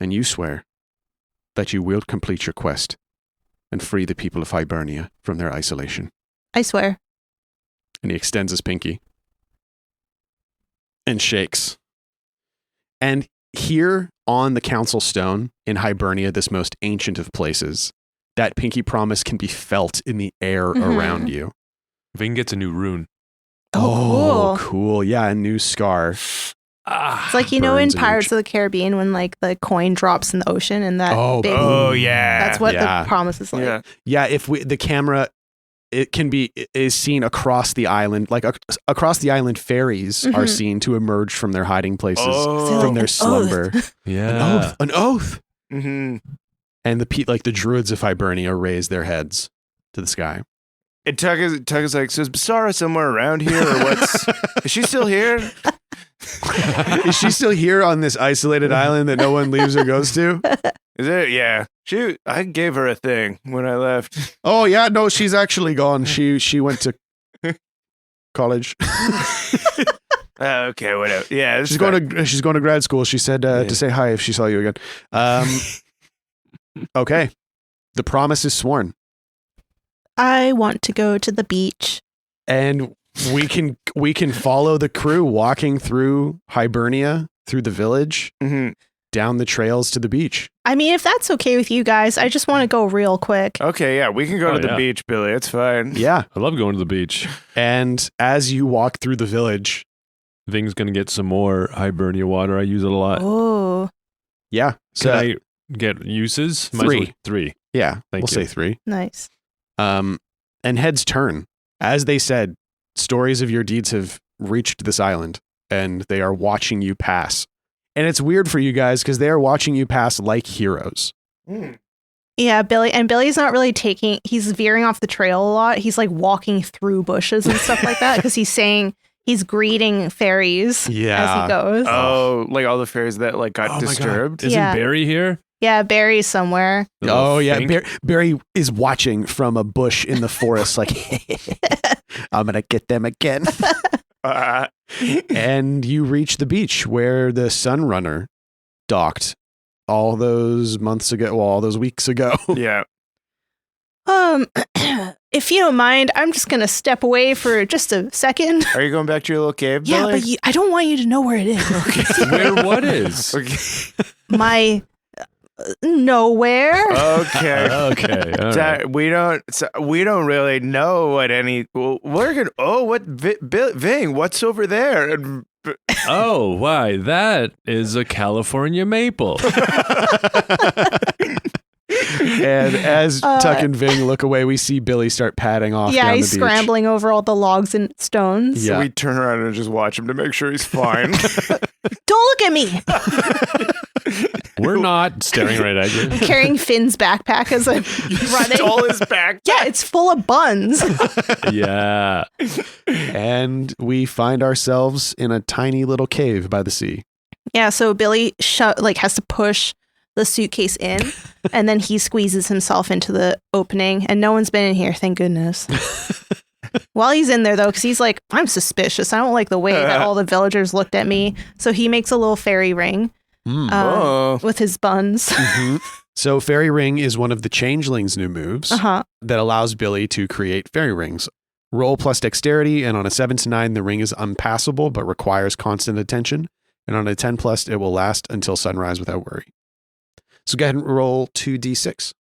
And you swear that you will complete your quest and free the people of Hybernia from their isolation. I swear. And he extends his pinky and shakes. And here on the council stone in Hybernia, this most ancient of places, that pinky promise can be felt in the air around you. Vyng gets a new rune. Oh, Cool. Yeah, a new scar. It's like, you know, in Burns in your Pirates of the Caribbean when like the coin drops in the ocean and that big... Oh, yeah. That's what Yeah. the promise is like. Yeah. Yeah, if the camera, is seen across the island, like across the island, fairies are seen to emerge from their hiding places, Oh. from their An slumber. Yeah. An oath. Mm-hmm. And the druids of Hybernia raise their heads to the sky. And Tuk is like, so is Basara somewhere around here, or what's... Is she still here? Is she still here on this isolated island that no one leaves or goes to? Is it? Yeah. I gave her a thing when I left. Oh yeah, no, she's actually gone. She went to college. Okay, whatever. Yeah, She's going to grad school. She said to say hi if she saw you again. Okay, the promise is sworn, I want to go to the beach. and we can follow the crew walking through Hybernia, through the village, Mm-hmm. down the trails to the beach. I mean, if that's okay with you guys, I just want to go real quick. Okay, yeah, we can go Oh, to the yeah. beach, Billy. It's fine. Yeah, I love going to the beach. and as you walk through the village, Vyng's going to get some more Hybernia water. I use it a lot. Oh, yeah, Can I get uses? Might as well- 3. 3. yeah, Thank we'll you. say 3. nice. And heads turn. As they said, stories of your deeds have reached this island, and they are watching you pass. And it's weird for you guys because they are watching you pass like heroes. Yeah, Billy's not really he's veering off the trail a lot. He's like walking through bushes and stuff like that because he's greeting fairies as Yeah. he goes. Oh, like all the fairies that like got Oh my God. disturbed. Isn't Yeah. Barry here? Yeah, Barry's somewhere. The little Oh, yeah. fink? Barry is watching from a bush in the forest, like, I'm going to get them again. And you reach the beach where the Sunrunner docked all those months ago, well, all those weeks ago. Yeah. If you don't mind, I'm just gonna step away for just a second. Are you going back to your little cave, Yeah, Billy? but I don't want you to know where it is. Where what is? Okay. My nowhere. Okay. Okay. All right. We don't really know what any. We're gonna. Oh, what Vyng? What's over there? And Oh, why? That is a California maple. And as Tuck and Vyng look away, we see Billy start padding off Yeah, down he's the beach. scrambling over all the logs and stones. Yeah. we turn around and just watch him to make sure he's fine. Don't look at me. We're not staring right at you. Carrying Finn's backpack as I'm running. Stole his back. Yeah, it's full of buns. Yeah. And we find ourselves in a tiny little cave by the sea. Yeah, so Billy has to push the suitcase in, and then he squeezes himself into the opening, and no one's been in here, thank goodness. While he's in there, though, because he's like, I'm suspicious. I don't like the way that all the villagers looked at me. So he makes a little fairy ring with his buns. Mm-hmm. So Fairy Ring is one of the Changeling's new moves that allows Billy to create fairy rings. Roll plus dexterity, and on a 7 to 9, the ring is unpassable but requires constant attention. And on a 10 plus, it will last until sunrise without worry. So go ahead and roll 2d6.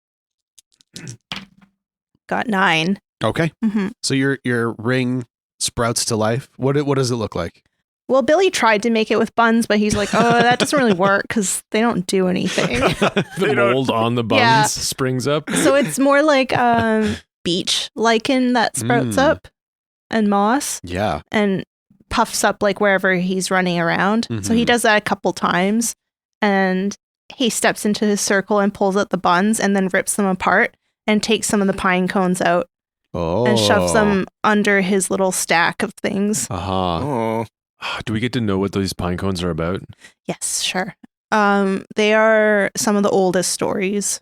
Got 9. Okay. Mm-hmm. So your ring sprouts to life. What does it look like? Well, Billy tried to make it with buns, but he's like, oh, that doesn't really work because they don't do anything. The mold on the buns springs up. So it's more like beach lichen that sprouts up and moss. Yeah. And puffs up like wherever he's running around. So he does that a couple times, and he steps into his circle and pulls out the buns and then rips them apart and takes some of the pine cones out and shoves them under his little stack of things. Oh. Do we get to know what these pine cones are about? Yes, sure. They are some of the oldest stories.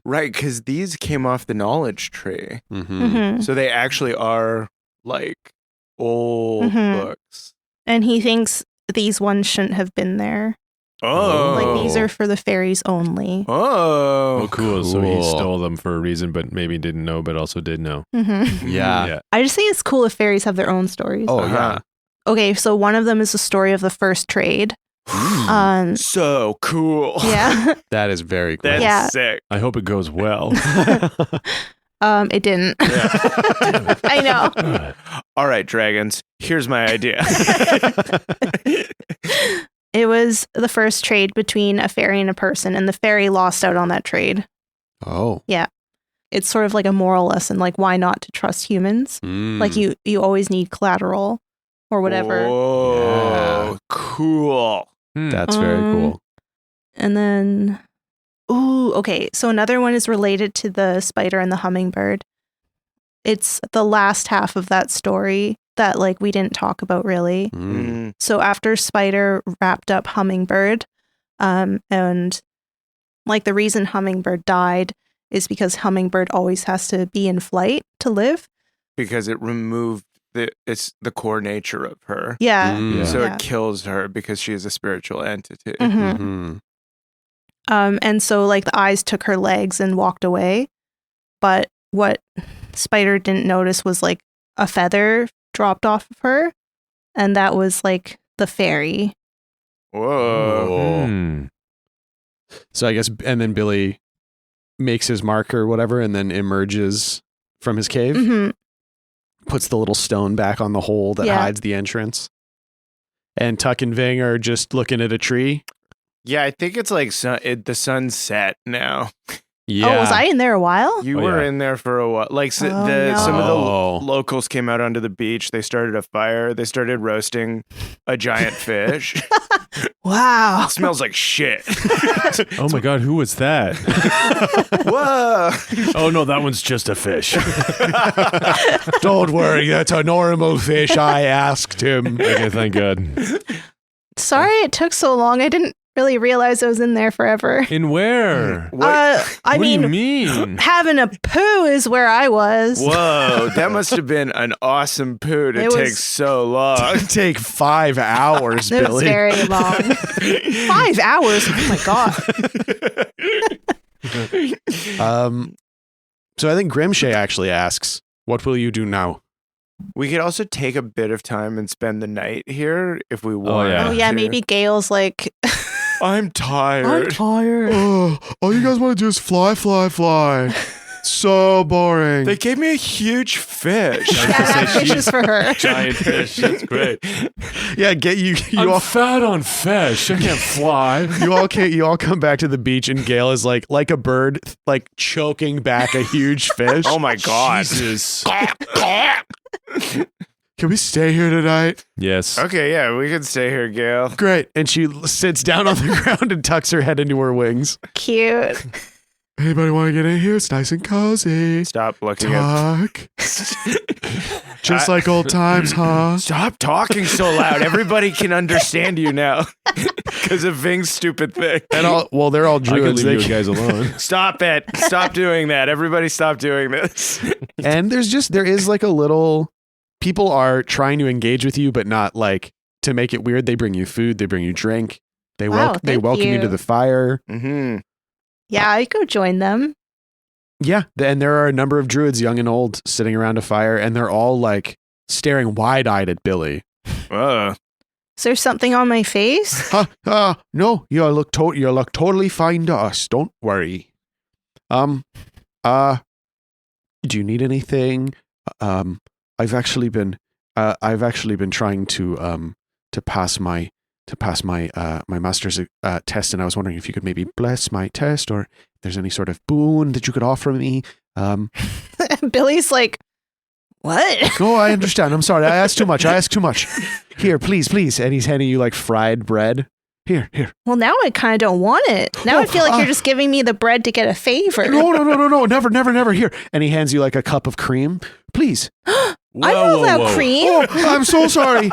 Right, because these came off the knowledge tree. Mm-hmm. So they actually are like old books. And he thinks these ones shouldn't have been there. Oh. Like these are for the fairies only. Oh, cool. So he stole them for a reason, but maybe didn't know, but also did know. Mm-hmm. Yeah. I just think it's cool if fairies have their own stories. Oh, yeah. Okay, so one of them is the story of the first trade. So cool. Yeah. That is very cool. That's sick. I hope it goes well. It didn't. I know. All right, dragons, here's my idea. It was the first trade between a fairy and a person, and the fairy lost out on that trade. Oh. Yeah. It's sort of like a moral lesson, like why not to trust humans? Like you always need collateral or whatever. Oh, Yeah. cool. That's very cool. And then, okay. So another one is related to the spider and the hummingbird. It's the last half of that story that like we didn't talk about really. So after Spider wrapped up Hummingbird, and like the reason Hummingbird died is because Hummingbird always has to be in flight to live. Because it removed it's the core nature of her. Yeah. So it kills her because she is a spiritual entity. And so like the eyes took her legs and walked away. But what Spider didn't notice was like a feather dropped off of her, and that was like the fairy. Whoa. So I guess, and then Billy makes his mark or whatever, and then emerges from his cave, puts the little stone back on the hole that hides the entrance. And Tuck and Vyng are just looking at a tree. Yeah, I think it's like the sun's set now. Yeah. Oh, was I in there a while? You were in there for a while. Like some of the locals came out onto the beach. They started a fire. They started roasting a giant fish. Wow. It smells like shit. Oh my God, who was that? Whoa. Oh no, that one's just a fish. Don't worry, that's a normal fish. I asked him. Okay, thank God. Sorry it took so long. I didn't really realize I was in there forever. In where? I What mean, do you mean? having a poo is where I was. Whoa, that must have been an awesome poo to It take was- so long. It'd take 5 hours, It was Billy. very long. 5 hours. Oh my god. So I think Grimshay actually asks, what will you do now? We could also take a bit of time and spend the night here if we want. yeah. Oh yeah, to. maybe Gail's like, I'm tired. tired. Oh, all you guys want to do is fly, fly, fly. So boring. They gave me a huge fish. Yeah, that fish is for her. Giant fish. That's great. Yeah, get you I'm all fat on fish. I can't fly. you all come back to the beach and Gail is like a bird, like choking back a huge fish. Oh my god. Jesus. Can we stay here tonight? Yes. Okay, yeah, we can stay here, Gail. Great. And she sits down on the ground and tucks her head into her wings. Cute. Anybody want to get in here? It's nice and cozy. Stop looking at. Tuck. Just like old times, huh? Stop talking so loud. Everybody can understand you now because of Vyng's stupid thing. And they're all I can druids. leave you guys alone. Stop it. Stop doing that. Everybody stop doing this. And there is like a little. People are trying to engage with you, but not like to make it weird. They bring you food. They bring you drink. They Wow, they thank welcome you you. to the fire. Mm-hmm. Yeah, I go join them. Yeah, and there are a number of druids, young and old, sitting around a fire, and they're all like staring wide-eyed at Billy. Is there something on my face? No, you look totally fine to us. Don't worry. Do you need anything? I've actually been trying to pass my my master's test, and I was wondering if you could maybe bless my test, or if there's any sort of boon that you could offer me. Billy's like, what? No, I understand. I'm sorry. I asked too much. Here, please. And he's handing you like fried bread. Here. Well, now I kind of don't want it. Now I feel like you're just giving me the bread to get a favor. No. Never. Here. And he hands you like a cup of cream. Please. I know about cream. Oh, I'm so sorry.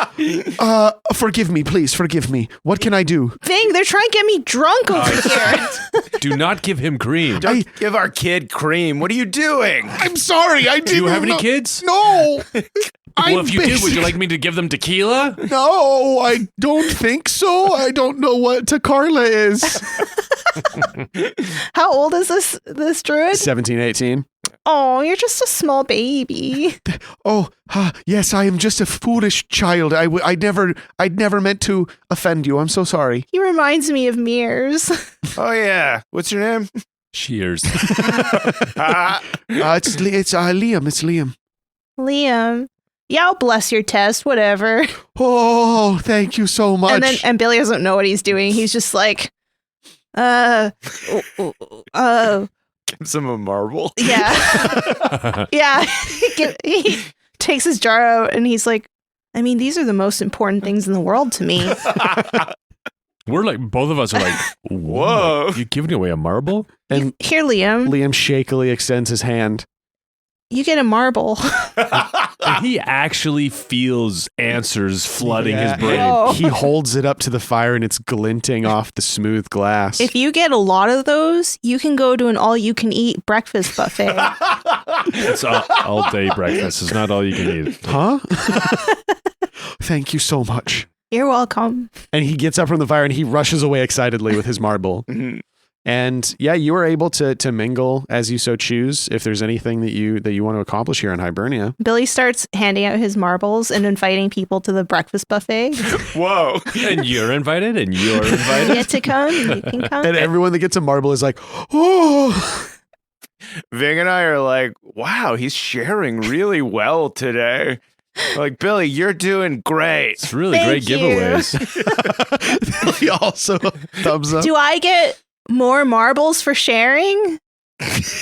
Forgive me, please. Forgive me. What can I do? Vyng, they're trying to get me drunk over here. Do not give him cream. Don't give our kid cream. What are you doing? I'm sorry. I didn't. Do you have any kids? No. Well, if you do, would you like me to give them tequila? No, I don't think so. I don't know what Takarla is. How old is this druid? 17, 18. Oh, you're just a small baby. Oh, yes, I am just a foolish child. I'd never meant to offend you. I'm so sorry. He reminds me of Mears. Oh yeah. What's your name? Cheers. It's Liam. It's Liam. Liam. Yeah, I'll bless your test, whatever. Oh, thank you so much. And Billy doesn't know what he's doing. He's just like, Gives him a marble. yeah. Yeah. He takes his jar out and he's like, I mean, these are the most important things in the world to me. We're like, both of us are like, Whoa. You giving away a marble? And Here, Liam, Liam shakily extends his hand. you get a marble. And he actually feels answers flooding his brain. Whoa. He holds it up to the fire and it's glinting off the smooth glass. If you get a lot of those, you can go to an all-you-can-eat breakfast buffet. It's all day breakfast. It's not all you can eat. Huh? Thank you so much. You're welcome. And he gets up from the fire and he rushes away excitedly with his marble. Mhm. And yeah, you are able to mingle as you so choose if there's anything that you want to accomplish here in Hybernia. Billy starts handing out his marbles and inviting people to the breakfast buffet. Whoa. And you're invited, and you're You invited. get to come. You can come. And everyone that gets a marble is like, oh. Vyng and I are like, wow, he's sharing really well today. We're like, Billy, you're doing great. It's really Thank great you. giveaways. He also thumbs up. Do I get more marbles for sharing?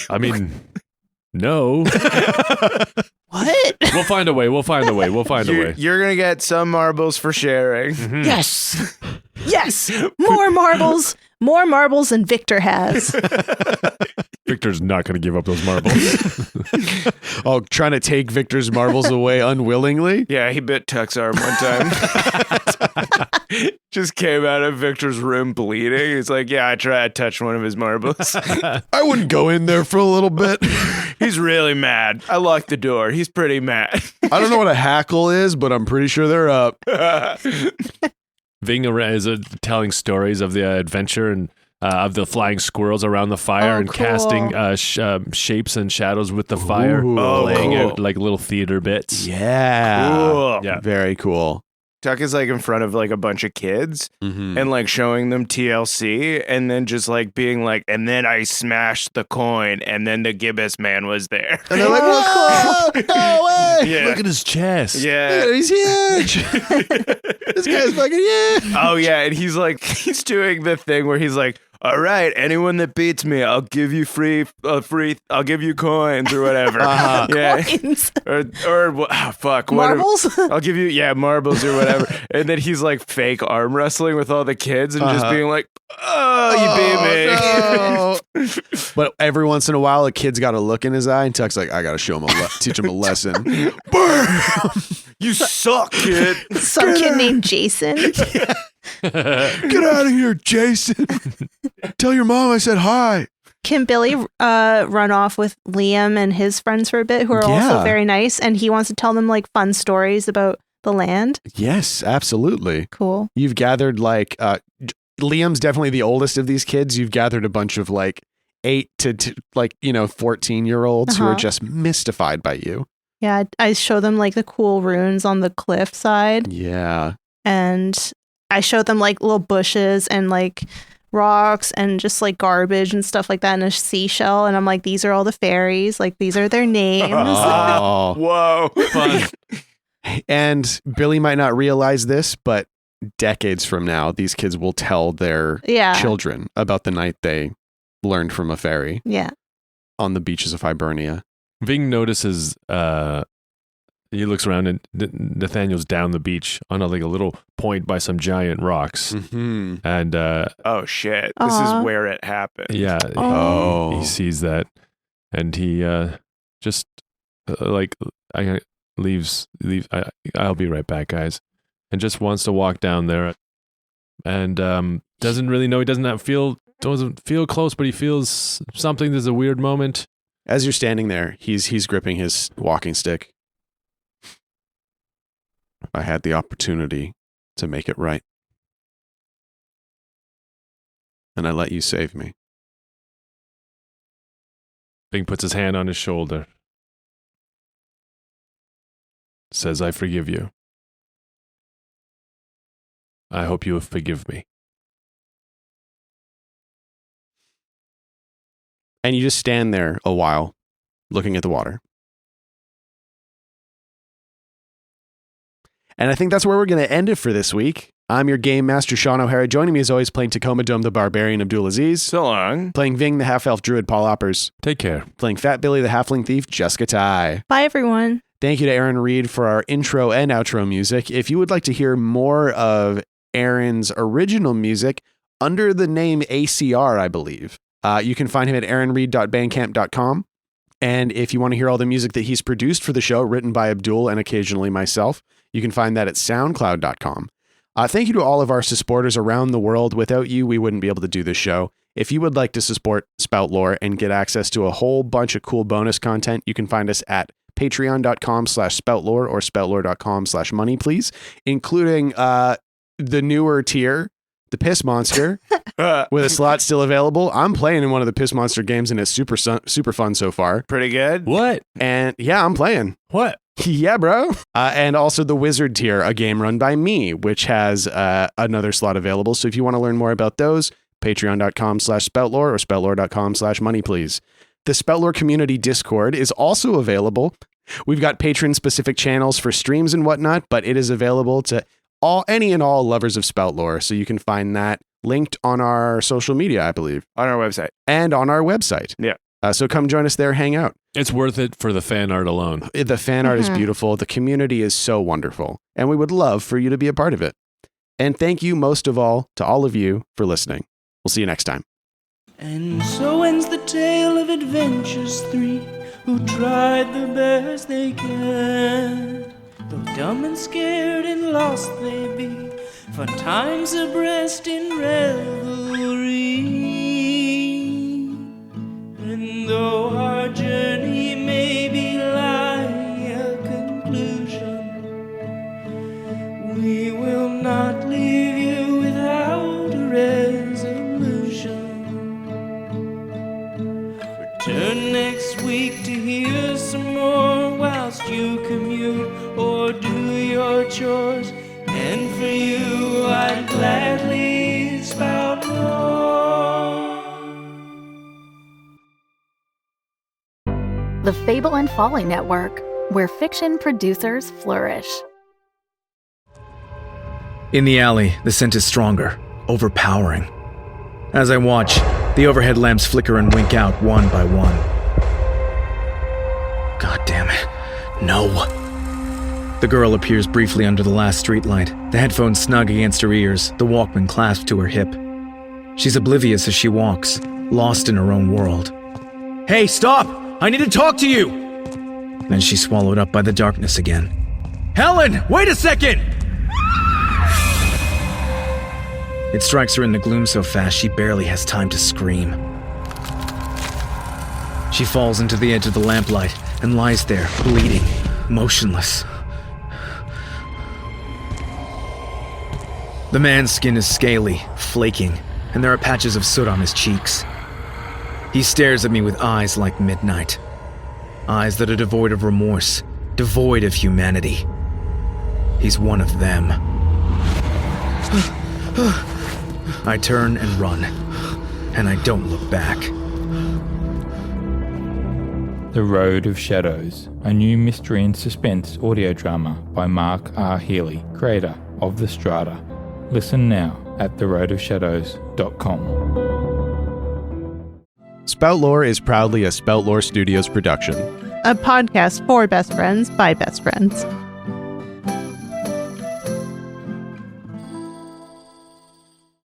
I mean, no. What? We'll find a way. We'll find a way. We'll find a way. You're going to get some marbles for sharing. Mhm. Yes. Yes. More marbles. More marbles than Victor has. Victor's not going to give up those marbles. Oh, trying to take Victor's marbles away unwillingly? Yeah, he bit Tuck's arm one time. just came out of Victor's room bleeding. He's like, yeah, I tried to touch one of his marbles. I wouldn't go in there for a little bit. He's really mad. I locked the door. He's pretty mad. I don't know what a hackle is, but I'm pretty sure they're up. Vyng is telling stories of the adventure and of the flying squirrels around the fire and cool. casting shapes and shadows with the fire, Ooh. laying cool. out like little theater bits. Yeah. Cool. Yeah. Very cool. Tuck is like in front of like a bunch of kids Mm-hmm. and like showing them TLC and then just like being like, and then I smashed the coin and then the gibbous man was there. And they're like, whoa, no way. Yeah. Look at his chest. Yeah. He's huge. This guy's fucking huge. Oh yeah, and he's like, he's doing the thing where he's like, all right, anyone that beats me, I'll give you I'll give you coins or whatever. Uh-huh. Yeah, Coins. fuck, Marbles? I'll give you marbles or whatever. And then he's like fake arm wrestling with all the kids and just being like, oh, you beat me. No. But every once in a while, a kid's got a look in his eye, and Tuck's like, I gotta show him teach him a lesson. You suck, kid. Some kid named Jason. Get out of here, Jason. Tell your mom I said hi. Can Billy run off with Liam and his friends for a bit, who are Yeah. also very nice, and he wants to tell them like fun stories about the land? Yes, absolutely. Cool. You've gathered like Liam's definitely the oldest of these kids. You've gathered a bunch of like 8 to 14-year-olds who are Uh-huh. just mystified by you. Yeah, I show them like the cool runes on the cliff side, Yeah. and I show them like little bushes and like rocks and just like garbage and stuff like that, and a seashell, and I'm like, these are all the fairies, like these are their names. Oh. Whoa. Fun. And Billy might not realize this, but decades from now, these kids will tell their Yeah. children about the night they learned from a fairy Yeah. on the beaches of Hybernia. Vyng notices, he looks around and Nathaniel's down the beach on a little point by some giant rocks. Mm-hmm. And Oh shit. This Aw. is where it happened. yeah, Oh. he sees that, and he just leaves. I'll be right back, guys, and just wants to walk down there, and doesn't really know. He doesn't feel close, but he feels something. There's a weird moment. As you're standing there, he's gripping his walking stick. I had the opportunity to make it right. And I let you save me. Vyng puts his hand on his shoulder. Says, I forgive you. I hope you forgive me. And you just stand there a while, looking at the water. And I think that's where we're going to end it for this week. I'm your game master, Shawn O'Hara. Joining me as always, playing Tacoma Dome the Barbarian, Abdul Aziz. So long. Playing Vyng the Half-Elf Druid, Paul Oppers. Take care. Playing Fat Billy the Halfling Thief, Jessica Ty. Bye, everyone. Thank you to Aaron Reed for our intro and outro music. If you would like to hear more of Aaron's original music under the name ACR, I believe, you can find him at aaronreed.bandcamp.com. And if you want to hear all the music that he's produced for the show, written by Abdul and occasionally myself, you can find that at soundcloud.com. Thank you to all of our supporters around the world. Without you, we wouldn't be able to do this show. If you would like to support Spout Lore and get access to a whole bunch of cool bonus content, you can find us at patreon.com/spoutlore or spoutlore.com/money, please, including the newer tier, the Piss Monster, with a slot still available. I'm playing in one of the Piss Monster games, and it's super fun so far. Pretty good. What? And yeah, I'm playing. What? Yeah, bro. And also the Wizard tier, a game run by me, which has another slot available. So if you want to learn more about those, patreon.com/spoutlore or spoutlore.com/money, please. The Spout Lore community Discord is also available. We've got patron-specific channels for streams and whatnot, but it is available to any and all lovers of Spout Lore. So you can find that linked on our social media, I believe. On our website. And on our website. Yeah. So come join us there, hang out. It's worth it for the fan art alone. The fan art is beautiful. The community is so wonderful. And we would love for you to be a part of it. And thank you most of all to all of you for listening. We'll see you next time. And so ends the tale of adventures three who tried the best they can. Though dumb and scared and lost they be, Fun times abreast in revelry. And though our journey may be lying a conclusion, we will not leave you without a resolution. Return next week to hear some more whilst you commute or do your chores. And for you, I'd gladly spout more. The Fable and Folly Network, where fiction producers flourish. In the alley, the scent is stronger, overpowering. As I watch, the overhead lamps flicker and wink out one by one. God damn it. No. The girl appears briefly under the last streetlight, the headphones snug against her ears, the Walkman clasped to her hip. She's oblivious as she walks, lost in her own world. Hey, stop! I need to talk to you! Then she's swallowed up by the darkness again. Helen, wait a second! It strikes her in the gloom so fast she barely has time to scream. She falls into the edge of the lamplight and lies there, bleeding, motionless. The man's skin is scaly, flaking, and there are patches of soot on his cheeks. He stares at me with eyes like midnight. Eyes that are devoid of remorse, devoid of humanity. He's one of them. I turn and run, and I don't look back. The Road of Shadows, a new mystery and suspense audio drama by Mark R. Healy, creator of The Strata. Listen now at theroadofshadows.com. Spout Lore is proudly a Spout Lore Studios production. A podcast for best friends by best friends.